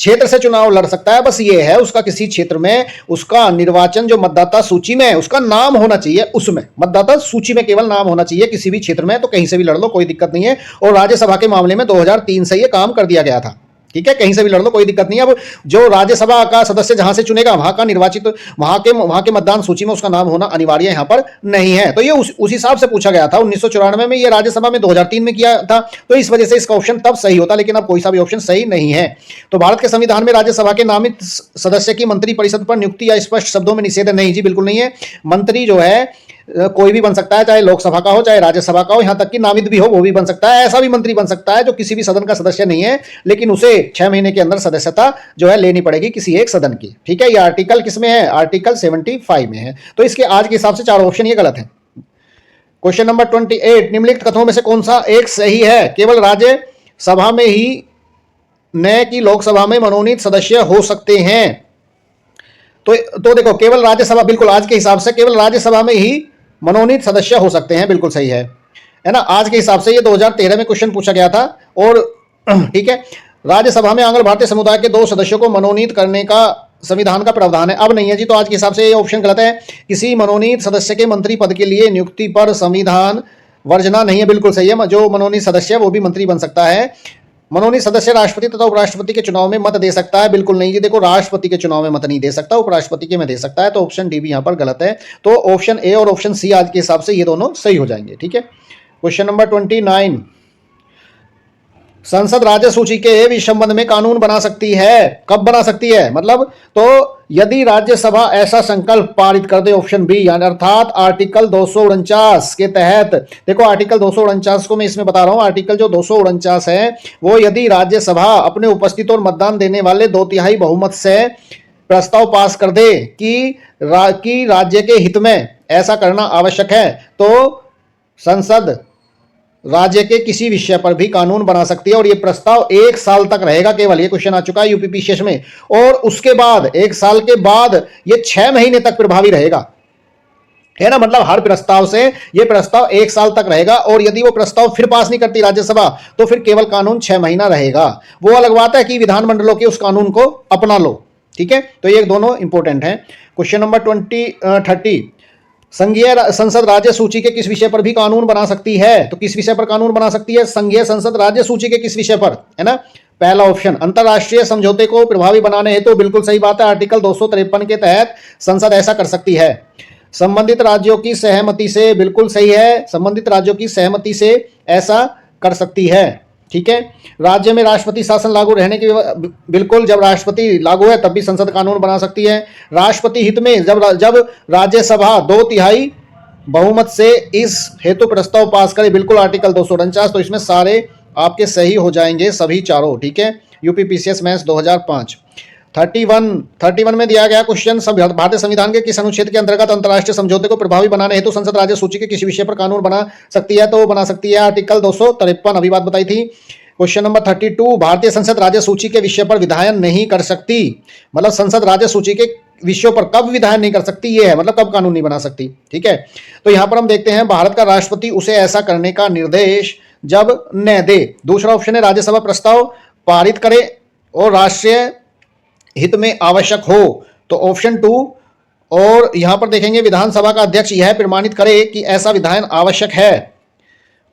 क्षेत्र से चुनाव लड़ सकता है। बस ये है उसका किसी क्षेत्र में उसका निर्वाचन जो मतदाता सूची में है उसका नाम होना चाहिए, उसमें मतदाता सूची में केवल नाम होना चाहिए किसी भी क्षेत्र में, तो कहीं से भी लड़ लो कोई दिक्कत नहीं है। और राज्यसभा के मामले में 2003 से ये काम कर दिया गया था। ठीक है, कहीं से भी लड़ लो कोई दिक्कत नहीं है। अब जो राज्यसभा का सदस्य जहां से चुनेगा वहां का निर्वाचित वहां के मतदान सूची में उसका नाम होना अनिवार्य यहां पर नहीं है। तो ये उस हिसाब से पूछा गया था 1994 में, ये राज्यसभा में 2003 में किया था, तो इस वजह से इसका ऑप्शन तब सही होता, लेकिन अब कोई सा भी ऑप्शन सही नहीं है। तो भारत के संविधान में राज्यसभा के नामित सदस्य की मंत्री परिषद पर नियुक्ति या स्पष्ट शब्दों में निषेध नहीं जी, बिल्कुल नहीं है। मंत्री जो है कोई भी बन सकता है, चाहे लोकसभा का हो चाहे राज्यसभा का हो, यहां तक कि नामित भी हो वो भी बन सकता है। ऐसा भी मंत्री बन सकता है जो किसी भी सदन का सदस्य नहीं है, लेकिन उसे 6 महीने के अंदर सदस्यता जो है लेनी पड़ेगी किसी एक सदन की। ठीक है, ये आर्टिकल किस में है? आर्टिकल 75 में है। तो इसके आज के हिसाब से 4 ऑप्शन ये गलत है। क्वेश्चन नंबर 28, निम्नलिखित कथनों में से कौन सा एक सही है? केवल राज्यसभा में ही न कि लोकसभा में मनोनीत सदस्य हो सकते हैं। तो देखो केवल राज्यसभा, बिल्कुल आज के हिसाब से केवल राज्यसभा में ही मनोनीत सदस्य हो सकते हैं, बिल्कुल सही है ना। आज के हिसाब से ये 2013 में क्वेश्चन पूछा गया था। और ठीक है, राज्यसभा में आंग्ल भारतीय समुदाय के 2 सदस्यों को मनोनीत करने का संविधान का प्रावधान है, अब नहीं है जी। तो आज के हिसाब से ये ऑप्शन गलत है। किसी मनोनीत सदस्य के मंत्री पद के लिए नियुक्ति पर संविधान वर्जना नहीं है, बिल्कुल सही है। जो मनोनीत सदस्य है वो भी मंत्री बन सकता है। मनोनीत सदस्य राष्ट्रपति तथा उपराष्ट्रपति के चुनाव में मत दे सकता है, बिल्कुल नहीं जी। देखो, राष्ट्रपति के चुनाव में मत नहीं दे सकता, उपराष्ट्रपति के में दे सकता है। तो ऑप्शन डी भी यहाँ पर गलत है। तो ऑप्शन ए और ऑप्शन सी आज के हिसाब से ये दोनों सही हो जाएंगे, ठीक है। क्वेश्चन नंबर 29, संसद राज्य सूची के विषय संबंध में कानून बना सकती है। कब बना सकती है? मतलब तो यदि राज्यसभा ऐसा संकल्प पारित कर दे, ऑप्शन बी, यानी अर्थात आर्टिकल 249 के तहत। देखो, आर्टिकल 249 को मैं इसमें बता रहा हूं, आर्टिकल जो 249 है वो यदि राज्यसभा अपने उपस्थित और मतदान देने वाले 2/3 बहुमत से प्रस्ताव पास कर दे कि राज्य के हित में ऐसा करना आवश्यक है, तो संसद राज्य के किसी विषय पर भी कानून बना सकती है। और ये प्रस्ताव 1 साल तक रहेगा केवल। ये क्वेश्चन आ चुका है यूपीपीसीएस में। और उसके बाद 1 साल के बाद ये 6 महीने तक प्रभावी रहेगा, है ना। मतलब हर प्रस्ताव से ये प्रस्ताव 1 साल तक रहेगा। और यदि वो प्रस्ताव फिर पास नहीं करती राज्यसभा तो फिर केवल कानून 6 महीना रहेगा। वो अलग बात है कि विधानमंडलों के उस कानून को अपना लो, ठीक है। तो ये दोनों इंपॉर्टेंट हैं। क्वेश्चन नंबर 30, संघीय संसद राज्य सूची के किस विषय पर भी कानून बना सकती है? तो किस विषय पर कानून बना सकती है संघीय संसद राज्य सूची के किस विषय पर, है ना। पहला ऑप्शन, अंतरराष्ट्रीय समझौते को प्रभावी बनाने हेतु, तो बिल्कुल सही बात है। आर्टिकल 253 के तहत संसद ऐसा कर सकती है। संबंधित राज्यों की सहमति से, बिल्कुल सही है, संबंधित राज्यों की सहमति से ऐसा कर सकती है, ठीक है। राज्य में राष्ट्रपति शासन लागू रहने की, बिल्कुल, जब राष्ट्रपति लागू है तब भी संसद कानून बना सकती है। राष्ट्रपति हित में, जब राज्यसभा 2/3 बहुमत से इस हेतु प्रस्ताव पास करे, बिल्कुल, आर्टिकल 249। तो इसमें सारे आपके सही हो जाएंगे, सभी चारों, ठीक है। UPPCS maths 2005। 31 में दिया गया क्वेश्चन, भारतीय संविधान के किस अनुच्छेद के अंतर्गत अंतर्राष्ट्रीय समझौते को प्रभावी बनाने हेतु संसद राज्य सूची के किसी विषय पर कानून बना सकती है? तो वो बना सकती है आर्टिकल 253, अभी बात बताई थी। क्वेश्चन नंबर 32, भारतीय संसद राज्य सूची के विषय पर विधायन नहीं कर सकती। मतलब संसद राज्य सूची के विषयों पर कब विधायन नहीं कर सकती, ये है, मतलब कब कानून नहीं बना सकती, ठीक है। तो यहां पर हम देखते हैं, भारत का राष्ट्रपति उसे ऐसा करने का निर्देश जब न दे। दूसरा ऑप्शन है, राज्यसभा प्रस्ताव पारित करे और राष्ट्रीय हित में आवश्यक हो, तो ऑप्शन 2। और यहां पर देखेंगे, विधानसभा का अध्यक्ष यह प्रमाणित करे कि ऐसा विधायन आवश्यक है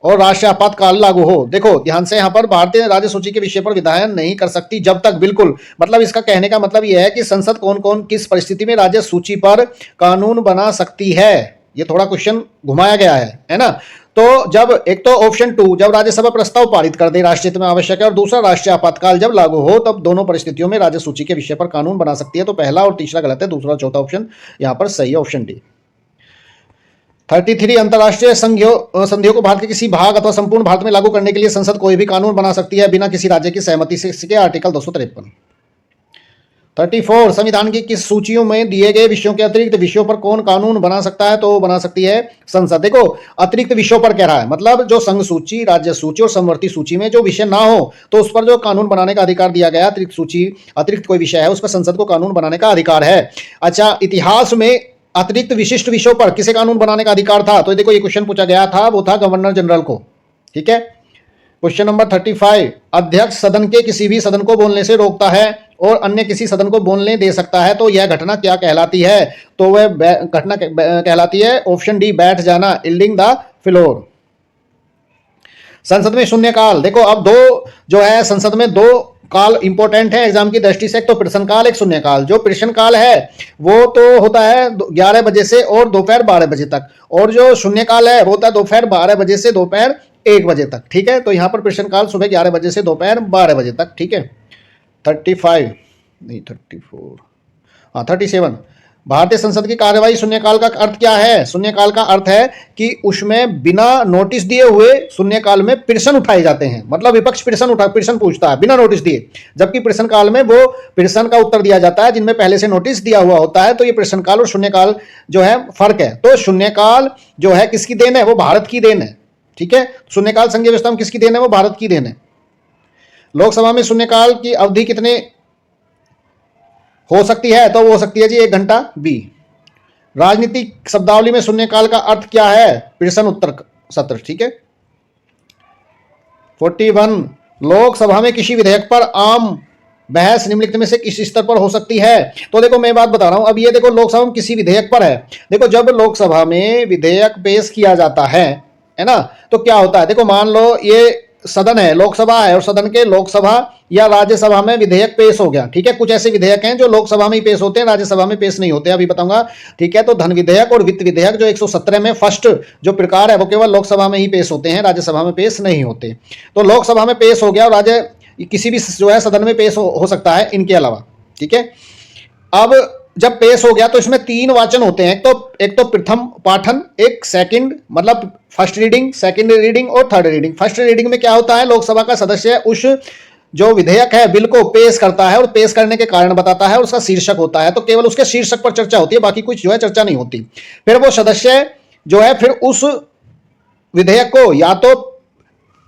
और राष्ट्रीय आपातकाल लागू हो। देखो ध्यान से, यहां पर भारतीय राज्य सूची के विषय पर विधायन नहीं कर सकती जब तक, बिल्कुल, मतलब इसका कहने का मतलब यह है कि संसद कौन कौन किस परिस्थिति में राज्य सूची पर कानून बना सकती है। ये थोड़ा क्वेश्चन घुमाया गया है ना। तो जब, एक तो ऑप्शन 2, जब राज्यसभा प्रस्ताव पारित कर दे, राष्ट्रीय हित में आवश्यक है, और दूसरा राष्ट्रीय आपातकाल जब लागू हो, तब दोनों परिस्थितियों में राज्य सूची के विषय पर कानून बना सकती है। तो पहला और तीसरा गलत है, दूसरा चौथा ऑप्शन यहां पर सही है, ऑप्शन डी। 33, अंतरराष्ट्रीय संधियों को भारत के किसी भाग अथवा संपूर्ण भारत में लागू करने के लिए संसद कोई भी कानून बना सकती है बिना किसी राज्य की सहमति से, आर्टिकल 253। 34, संविधान की किस सूचियों में दिए गए विषयों के अतिरिक्त विषयों पर कौन कानून बना सकता है? तो बना सकती है संसद। देखो, अतिरिक्त विषयों पर कह रहा है, मतलब जो संघ सूची, राज्य सूची और समवर्ती सूची में जो विषय ना हो, तो उस पर जो कानून बनाने का अधिकार दिया गया, अतिरिक्त सूची, अतिरिक्त कोई विषय है, उस पर संसद को कानून बनाने का अधिकार है। अच्छा, इतिहास में अतिरिक्त विशिष्ट विषयों पर किसे कानून बनाने का अधिकार था? तो देखो, ये क्वेश्चन पूछा गया था, वो था गवर्नर जनरल को, ठीक है। क्वेश्चन नंबर 35, अध्यक्ष सदन के किसी भी सदन को बोलने से रोकता है और अन्य किसी सदन को बोलने दे सकता है, तो यह घटना क्या कहलाती है? तो वह घटना कहलाती है, ऑप्शन डी, बैठ जाना, यील्डिंग द फ्लोर। संसद में शून्यकाल, देखो अब दो जो है, संसद में 2 काल इंपॉर्टेंट है एग्जाम की दृष्टि से, एक तो प्रश्नकाल, एक शून्यकाल। जो प्रश्नकाल है वो तो होता है 11 बजे से और दोपहर 12 बजे तक, और जो शून्यकाल है वो होता है दोपहर 12 बजे से दोपहर 1 बजे तक, ठीक है। तो यहां पर प्रश्नकाल सुबह 11 बजे से दोपहर 12 बजे तक, ठीक है। 35 नहीं 34, हाँ 37, भारतीय संसद की कार्यवाही शून्यकाल का अर्थ क्या है? शून्यकाल का अर्थ है कि उसमें बिना नोटिस दिए हुए शून्यकाल में प्रश्न उठाए जाते हैं। मतलब विपक्ष प्रश्न पूछता है बिना नोटिस दिए, जबकि प्रश्नकाल में वो प्रश्न का उत्तर दिया जाता है जिनमें पहले से नोटिस दिया हुआ होता है। तो ये प्रश्नकाल और शून्यकाल जो है फर्क है। तो शून्यकाल जो है किसकी देन है? वो भारत की देन है, ठीक है। शून्यकाल संघीय व्यवस्था में किसकी देन है? वो भारत की देन है। लोकसभा में शून्यकाल की अवधि कितने हो सकती है? तो वो हो सकती है जी 1 घंटा। बी, राजनीतिक शब्दावली में शून्यकाल का अर्थ क्या है? प्रश्न उत्तर सत्र, ठीक है। 41, लोकसभा में किसी विधेयक पर आम बहस निम्नलिखित में से किस स्तर पर हो सकती है? तो देखो मैं बात बता रहा हूं, अब ये देखो लोकसभा में किसी विधेयक पर है। देखो जब लोकसभा में विधेयक पेश किया जाता है ना, तो क्या होता है, देखो मान लो ये सदन है, लोकसभा है, और सदन के लोकसभा या राज्यसभा में विधेयक पेश हो गया, ठीक है। कुछ ऐसे विधेयक हैं जो लोकसभा में ही पेश होते हैं, राज्यसभा में पेश नहीं होते, अभी बताऊंगा, ठीक है। तो धन विधेयक और वित्त विधेयक जो 117 में फर्स्ट जो प्रकार है वो केवल लोकसभा में ही पेश होते हैं, राज्यसभा में पेश नहीं होते। तो लोकसभा में पेश हो गया और राज्य किसी भी जो है सदन में पेश हो सकता है इनके अलावा, ठीक है। अब जब पेश हो गया तो इसमें 3 वाचन होते हैं, एक तो प्रथम पाठन, एक सेकंड मतलब फर्स्ट रीडिंग, सेकंड रीडिंग और थर्ड रीडिंग। फर्स्ट रीडिंग में क्या होता है, लोकसभा का सदस्य उस जो विधेयक है बिल को पेश करता है और पेश करने के कारण बताता है और उसका शीर्षक होता है, तो केवल उसके शीर्षक पर चर्चा होती है, बाकी कुछ जो है चर्चा नहीं होती। फिर वो सदस्य जो है फिर उस विधेयक को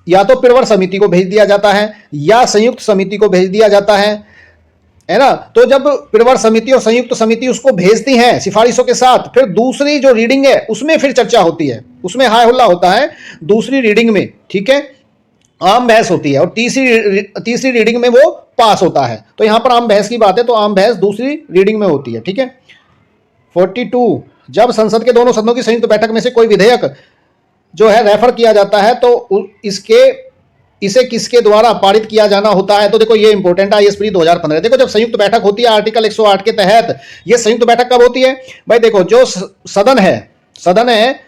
या तो प्रवर समिति को भेज दिया जाता है या संयुक्त समिति को भेज दिया जाता है ना। तो जब प्रवर समिति और संयुक्त समिति उसको भेजती हैं सिफारिशों के साथ, फिर दूसरी जो रीडिंग है उसमें फिर चर्चा होती है, उसमें हाय हुल्ला होता है दूसरी रीडिंग में, ठीक है, आम बहस होती है, और तीसरी रीडिंग में वो पास होता है। तो यहां पर आम बहस की बात है, तो आम बहस दूसरी रीडिंग में होती है, ठीक है। 42, जब संसद के दोनों सदनों की संयुक्त बैठक में से कोई विधेयक जो है रेफर किया जाता है तो इसे किसके द्वारा पारित किया जाना होता है? तो देखो ये इंपॉर्टेंट है, ISPD 2015। देखो जब संयुक्त बैठक होती है आर्टिकल 108 के तहत, ये संयुक्त बैठक कब होती है भाई? देखो जो सदन है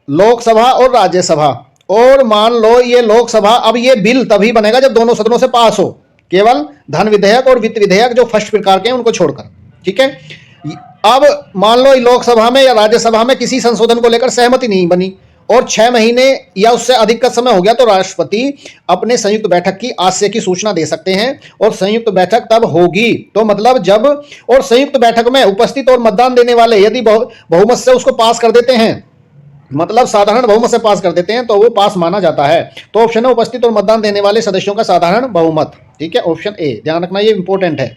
लोकसभा और राज्यसभा, और मान लो ये लोकसभा, अब ये बिल तभी बनेगा जब दोनों सदनों से पास हो, केवल धन विधेयक और वित्त विधेयक जो फर्स्ट प्रकार के हैं उनको छोड़कर, ठीक है। अब मान लो लोकसभा में या राज्यसभा में किसी संशोधन को लेकर सहमति नहीं बनी और 6 महीने या उससे अधिक का समय हो गया, तो राष्ट्रपति अपने संयुक्त बैठक की आज से की सूचना दे सकते हैं, और संयुक्त बैठक तब होगी तो मतलब जब, और संयुक्त बैठक में उपस्थित और मतदान देने वाले यदि बहुमत से उसको पास कर देते हैं, मतलब साधारण बहुमत से पास कर देते हैं, तो वो पास माना जाता है। तो ऑप्शन है उपस्थित और मतदान देने वाले सदस्यों का साधारण बहुमत, ठीक है, ऑप्शन ए, ध्यान रखना ये इंपॉर्टेंट है।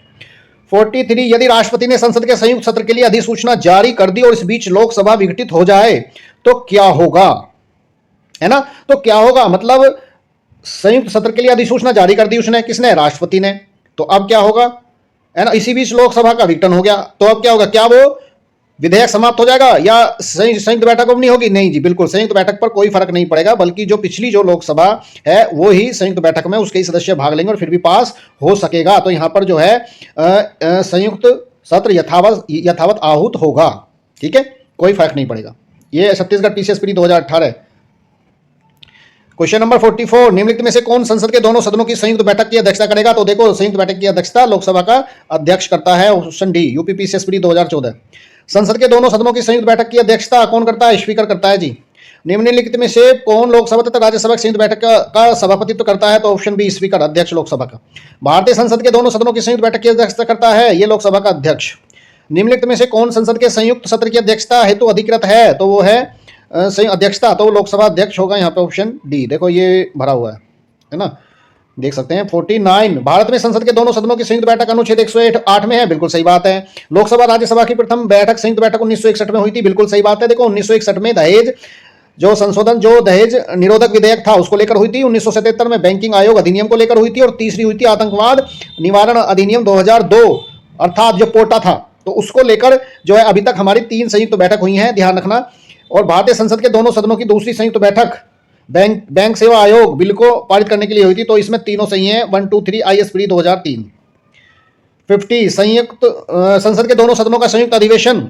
43, यदि राष्ट्रपति ने संसद के संयुक्त सत्र के लिए अधिसूचना जारी कर दी और इस बीच लोकसभा विघटित हो जाए तो क्या होगा, है ना। तो क्या होगा मतलब संयुक्त सत्र के लिए अधिसूचना जारी कर दी उसने, किसने? राष्ट्रपति ने। तो अब क्या होगा, है ना, इसी बीच लोकसभा का विघटन हो गया, तो अब क्या होगा, क्या वो विधेयक समाप्त हो जाएगा या संयुक्त बैठक अब नहीं होगी? नहीं जी, बिल्कुल संयुक्त बैठक पर कोई फर्क नहीं पड़ेगा, बल्कि जो पिछली जो लोकसभा है वो ही संयुक्त बैठक में उसके ही सदस्य भाग लेंगे और फिर भी पास हो सकेगा। तो यहां पर जो है संयुक्त सत्र यथावत आहूत होगा, ठीक है, कोई फर्क नहीं पड़ेगा। ये छत्तीसगढ़ PCSPD 2018। क्वेश्चन नंबर 44, निम्नलिखित में से कौन संसद के दोनों सदनों की संयुक्त बैठक की अध्यक्षता करेगा? तो देखो संयुक्त बैठक की अध्यक्षता लोकसभा का अध्यक्ष करता है, ऑप्शन डी, UP PCSPD 2014। संसद के दोनों सदनों की संयुक्त बैठक की अध्यक्षता कौन करता है? स्पीकर करता है जी। निम्नलिखित में से कौन लोकसभा तथा राज्यसभा की संयुक्त बैठक का सभापतित्व करता है? तो ऑप्शन बी, स्पीकर, अध्यक्ष लोकसभा का। भारतीय संसद के दोनों सदनों की संयुक्त बैठक की अध्यक्षता करता है, ये लोकसभा का अध्यक्ष। निम्नलिखित में से कौन संसद के संयुक्त सत्र की अध्यक्षता हेतु अधिकृत है? तो वो है अध्यक्षता, तो लोकसभा अध्यक्ष होगा यहाँ पे, ऑप्शन डी। देखो ये भरा हुआ है ना, देख सकते हैं। 49, भारत में संसद के दोनों सदनों की संयुक्त बैठक अनुच्छेद 108 में है, बिल्कुल सही बात है। लोकसभा राज्यसभा की प्रथम बैठक संयुक्त बैठक 1961 में हुई थी, बिल्कुल सही बात है। देखो 1961 में दहेज जो संशोधन, जो दहेज निरोधक विधेयक था उसको लेकर हुई थी। 1977 में बैंकिंग आयोग अधिनियम को लेकर हुई थी, और तीसरी हुई थी आतंकवाद निवारण अधिनियम 2002 अर्थात जो पोटा था, तो उसको लेकर जो है अभी तक हमारी 3 संयुक्त बैठक हुई हैं, ध्यान रखना। और भारतीय संसद के दोनों सदनों की दूसरी संयुक्त बैठक बैंक सेवा आयोग बिल को पारित करने के लिए हुई थी, तो इसमें तीनों सही हैं, 1 2 3 ISPD 2003। 50, संयुक्त संसद के दोनों सदनों का संयुक्त अधिवेशन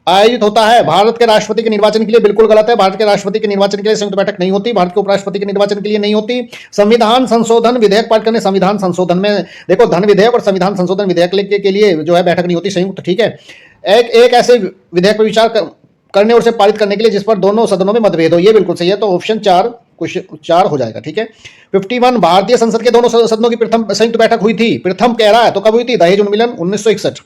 आयोजित होता है भारत के राष्ट्रपति के निर्वाचन के लिए, बिल्कुल गलत है। भारत के राष्ट्रपति के निर्वाचन के लिए संयुक्त बैठक नहीं होती, भारत के उपराष्ट्रपति के निर्वाचन के लिए नहीं होती। संविधान संशोधन विधेयक पारित करने, संविधान संशोधन में देखो धन विधेयक और संविधान संशोधन विधेयक के लिए जो है बैठक नहीं होती संयुक्त, ठीक है। एक ऐसे विधेयक पर विचार करने और उसे पारित करने के लिए जिस पर दोनों सदनों में मतभेद हो, ये बिल्कुल सही है, तो ऑप्शन 4 क्वेश्चन 4 हो जाएगा, ठीक है। 51, भारतीय संसद के दोनों सदनों की प्रथम संयुक्त बैठक हुई थी, प्रथम कह रहा है तो कब हुई थी? दहेज उन्मूलन 1961।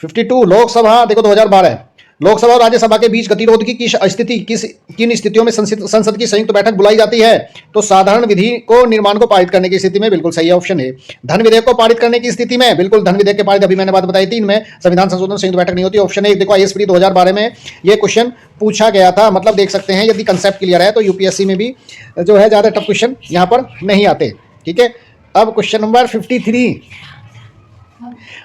52, लोकसभा देखो 2012, लोकसभा और राज्यसभा के बीच गतिरोध की किन स्थितियों में संसद की संयुक्त बैठक बुलाई जाती है? तो साधारण विधि को निर्माण को पारित करने की स्थिति में, बिल्कुल सही है, ऑप्शन है। धन विधेयक को पारित करने की स्थिति में, बिल्कुल धन विधेयक के पारित, अभी मैंने बात बताई थी, इनमें संविधान संशोधन संयुक्त बैठक नहीं होती, ऑप्शन है। देखो ISPD 2012 में ये क्वेश्चन पूछा गया था, मतलब देख सकते हैं यदि कंसेप्ट क्लियर है तो UPSC में भी जो है ज्यादा टफ क्वेश्चन यहाँ पर नहीं आते, ठीक है। अब क्वेश्चन नंबर 53,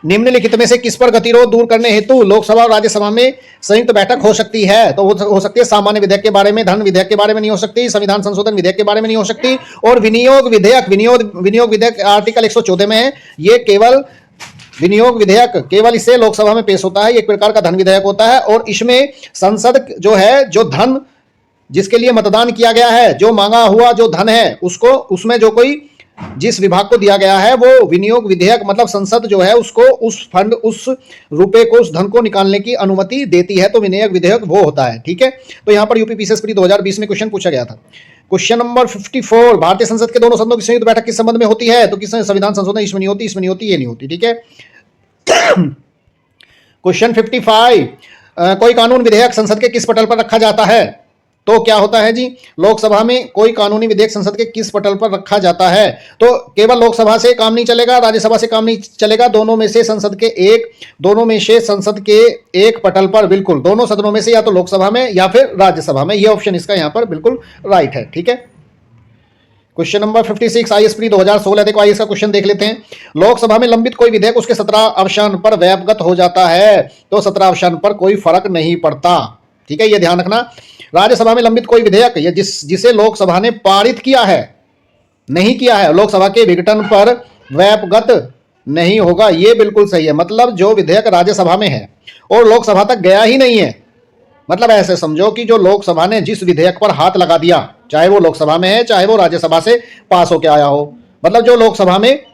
निम्नलिखित में से किस पर गतिरोध दूर करने हेतु लोकसभा और राज्यसभा में संयुक्त बैठक हो सकती है? तो हो सकती है सामान्य विधेयक के बारे में, धन विधेयक के बारे में नहीं हो सकती, संविधान संशोधन विधेयक के बारे में नहीं हो सकती, और विनियोग विधेयक आर्टिकल 114 में है। ये केवल विनियोग विधेयक केवल इसे लोकसभा में पेश होता है, एक प्रकार का धन विधेयक होता है, और इसमें संसद जो है, जो धन जिसके लिए मतदान किया गया है, जो मांगा हुआ जो धन है, उसको उसमें जो कोई जिस विभाग को दिया गया है वो विनियोग विधेयक, मतलब संसद जो है उसको उस फंड, उस रुपए को, उस धन को निकालने की अनुमति देती है, तो विनियोग विधेयक वो होता है। ठीक है, तो यहां पर यूपी पीसीएस प्री 2020 में क्वेश्चन पूछा गया था। क्वेश्श्चन नंबर 54, भारतीय संसद के दोनों सदनों की संयुक्त बैठक किस संबंध में होती है? तो किस संविधान संशोधन, इसमें नहीं होती, इसमें नहीं होती, ये नहीं होती। ठीक है। क्वेश्चन 55, कोई कानून विधेयक संसद के किस पटल पर रखा जाता है? तो क्या होता है जी, लोकसभा में कोई कानूनी विधेयक संसद के किस पटल पर रखा जाता है? तो केवल लोकसभा से काम नहीं चलेगा, राज्यसभा से काम नहीं चलेगा, दोनों में से संसद के एक पटल पर, बिल्कुल दोनों सदनों में से, या तो लोकसभा में या फिर राज्यसभा में। ये ऑप्शन इसका यहां पर बिल्कुल राइट है। ठीक है। Question number 56, IAS pre 2016। देखो आईएएस का क्वेश्चन देख लेते हैं। लोकसभा में लंबित कोई विधेयक उसके 17 अवसान पर व्यपगत हो जाता है, तो 17 अवसान पर कोई फर्क नहीं पड़ता। ठीक है, ये ध्यान रखना। राज्यसभा में लंबित कोई विधेयक या जिसे लोकसभा ने पारित किया है, नहीं किया है, लोकसभा के विघटन पर व्यपगत नहीं होगा। ये बिल्कुल सही है। मतलब जो विधेयक राज्यसभा में है और लोकसभा तक गया ही नहीं है, मतलब ऐसे समझो कि जो लोकसभा ने जिस विधेयक पर हाथ लगा दिया, चाहे वो लोकसभा में है, चाहे वो राज्यसभा से पास होकर आया हो, मतलब जो लोकसभा में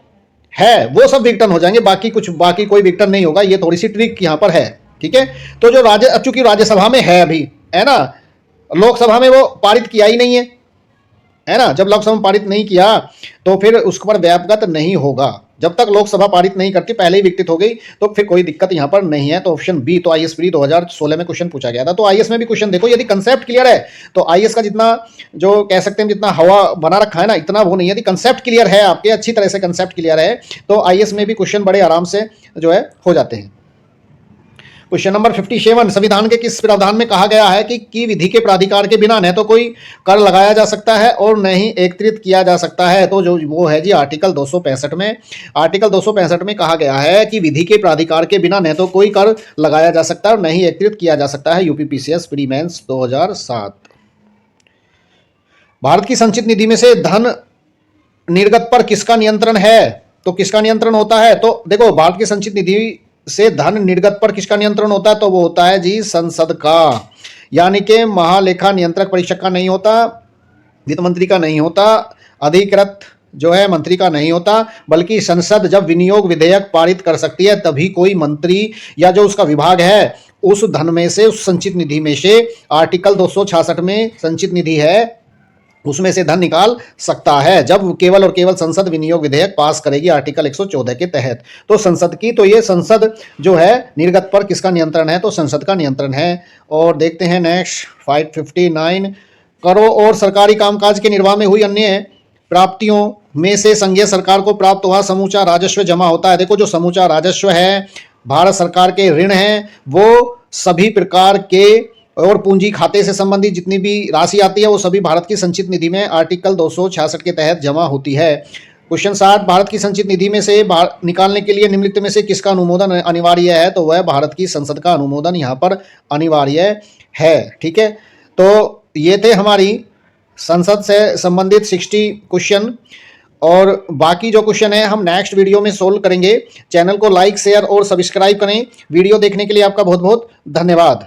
है वो सब विघटन हो जाएंगे, बाकी कोई विघटन नहीं होगा। ये थोड़ी सी ट्रिक यहां पर है। ठीक है, तो जो चूंकि राज्यसभा में है अभी, है ना, लोकसभा में वो पारित किया ही नहीं है ना, जब लोकसभा में पारित नहीं किया तो फिर उस पर व्यापगत नहीं होगा। जब तक लोकसभा पारित नहीं करती, पहले ही विघटित हो गई, तो फिर कोई दिक्कत यहां पर नहीं है। तो ऑप्शन बी, तो आईएएस प्री 2016 में क्वेश्चन पूछा गया था। तो आईएएस में भी क्वेश्चन देखो, यदि कंसेप्ट क्लियर है तो आईएएस का जितना जो कह सकते हैं जितना हवा बना रखा है ना, इतना वो नहीं है। यदि कंसेप्ट क्लियर है आपके, अच्छी तरह से कंसेप्ट क्लियर है, तो आईएएस में भी क्वेश्चन बड़े आराम से जो है हो जाते हैं। क्वेश्चन नंबर 57, संविधान के किस प्रावधान में कहा गया है कि विधि के प्राधिकार के बिना न तो कोई कर लगाया जा सकता है और न ही एकत्रित किया जा सकता है? तो जो वो है जी आर्टिकल 265 में। आर्टिकल 265 में कहा गया है कि विधि के प्राधिकार के बिना न तो कोई कर लगाया जा सकता है और न ही एकत्रित किया जा सकता है। UP PCS pre mains 2007। भारत की संचित निधि में से धन निर्गत पर किसका नियंत्रण है? तो किसका नियंत्रण होता है? तो देखो, भारत की संचित निधि से धन निर्गत पर किसका नियंत्रण होता है? तो वो होता है जी संसद का, यानी कि महालेखा नियंत्रक परीक्षक का नहीं होता, वित्त मंत्री का नहीं होता, अधिकृत जो है मंत्री का नहीं होता, बल्कि संसद जब विनियोग विधेयक पारित कर सकती है तभी कोई मंत्री या जो उसका विभाग है उस धन में से, उस संचित निधि में से, आर्टिकल 266 में संचित निधि है उसमें से धन निकाल सकता है, जब केवल और केवल संसद विनियोग विधेयक पास करेगी आर्टिकल 114 के तहत। तो संसद की, तो ये संसद जो है निर्गत पर किसका नियंत्रण है? तो संसद का नियंत्रण है। और देखते हैं नेक्स्ट 559, करों और सरकारी कामकाज के निर्वाह में हुई अन्य प्राप्तियों में से संघीय सरकार को प्राप्त हुआ समूचा राजस्व जमा होता है। देखो, जो समूचा राजस्व है, भारत सरकार के ऋण हैं, वो सभी प्रकार के और पूंजी खाते से संबंधित जितनी भी राशि आती है वो सभी भारत की संचित निधि में आर्टिकल 266 के तहत जमा होती है। क्वेश्चन 60, भारत की संचित निधि में से निकालने के लिए निम्नलिखित में से किसका अनुमोदन अनिवार्य है? तो वह भारत की संसद का अनुमोदन यहाँ पर अनिवार्य है। ठीक है, तो ये थे हमारी संसद से संबंधित 60 क्वेश्चन, और बाकी जो क्वेश्चन है हम नेक्स्ट वीडियो में सोल्व करेंगे। चैनल को लाइक, शेयर और सब्सक्राइब करें। वीडियो देखने के लिए आपका बहुत बहुत धन्यवाद।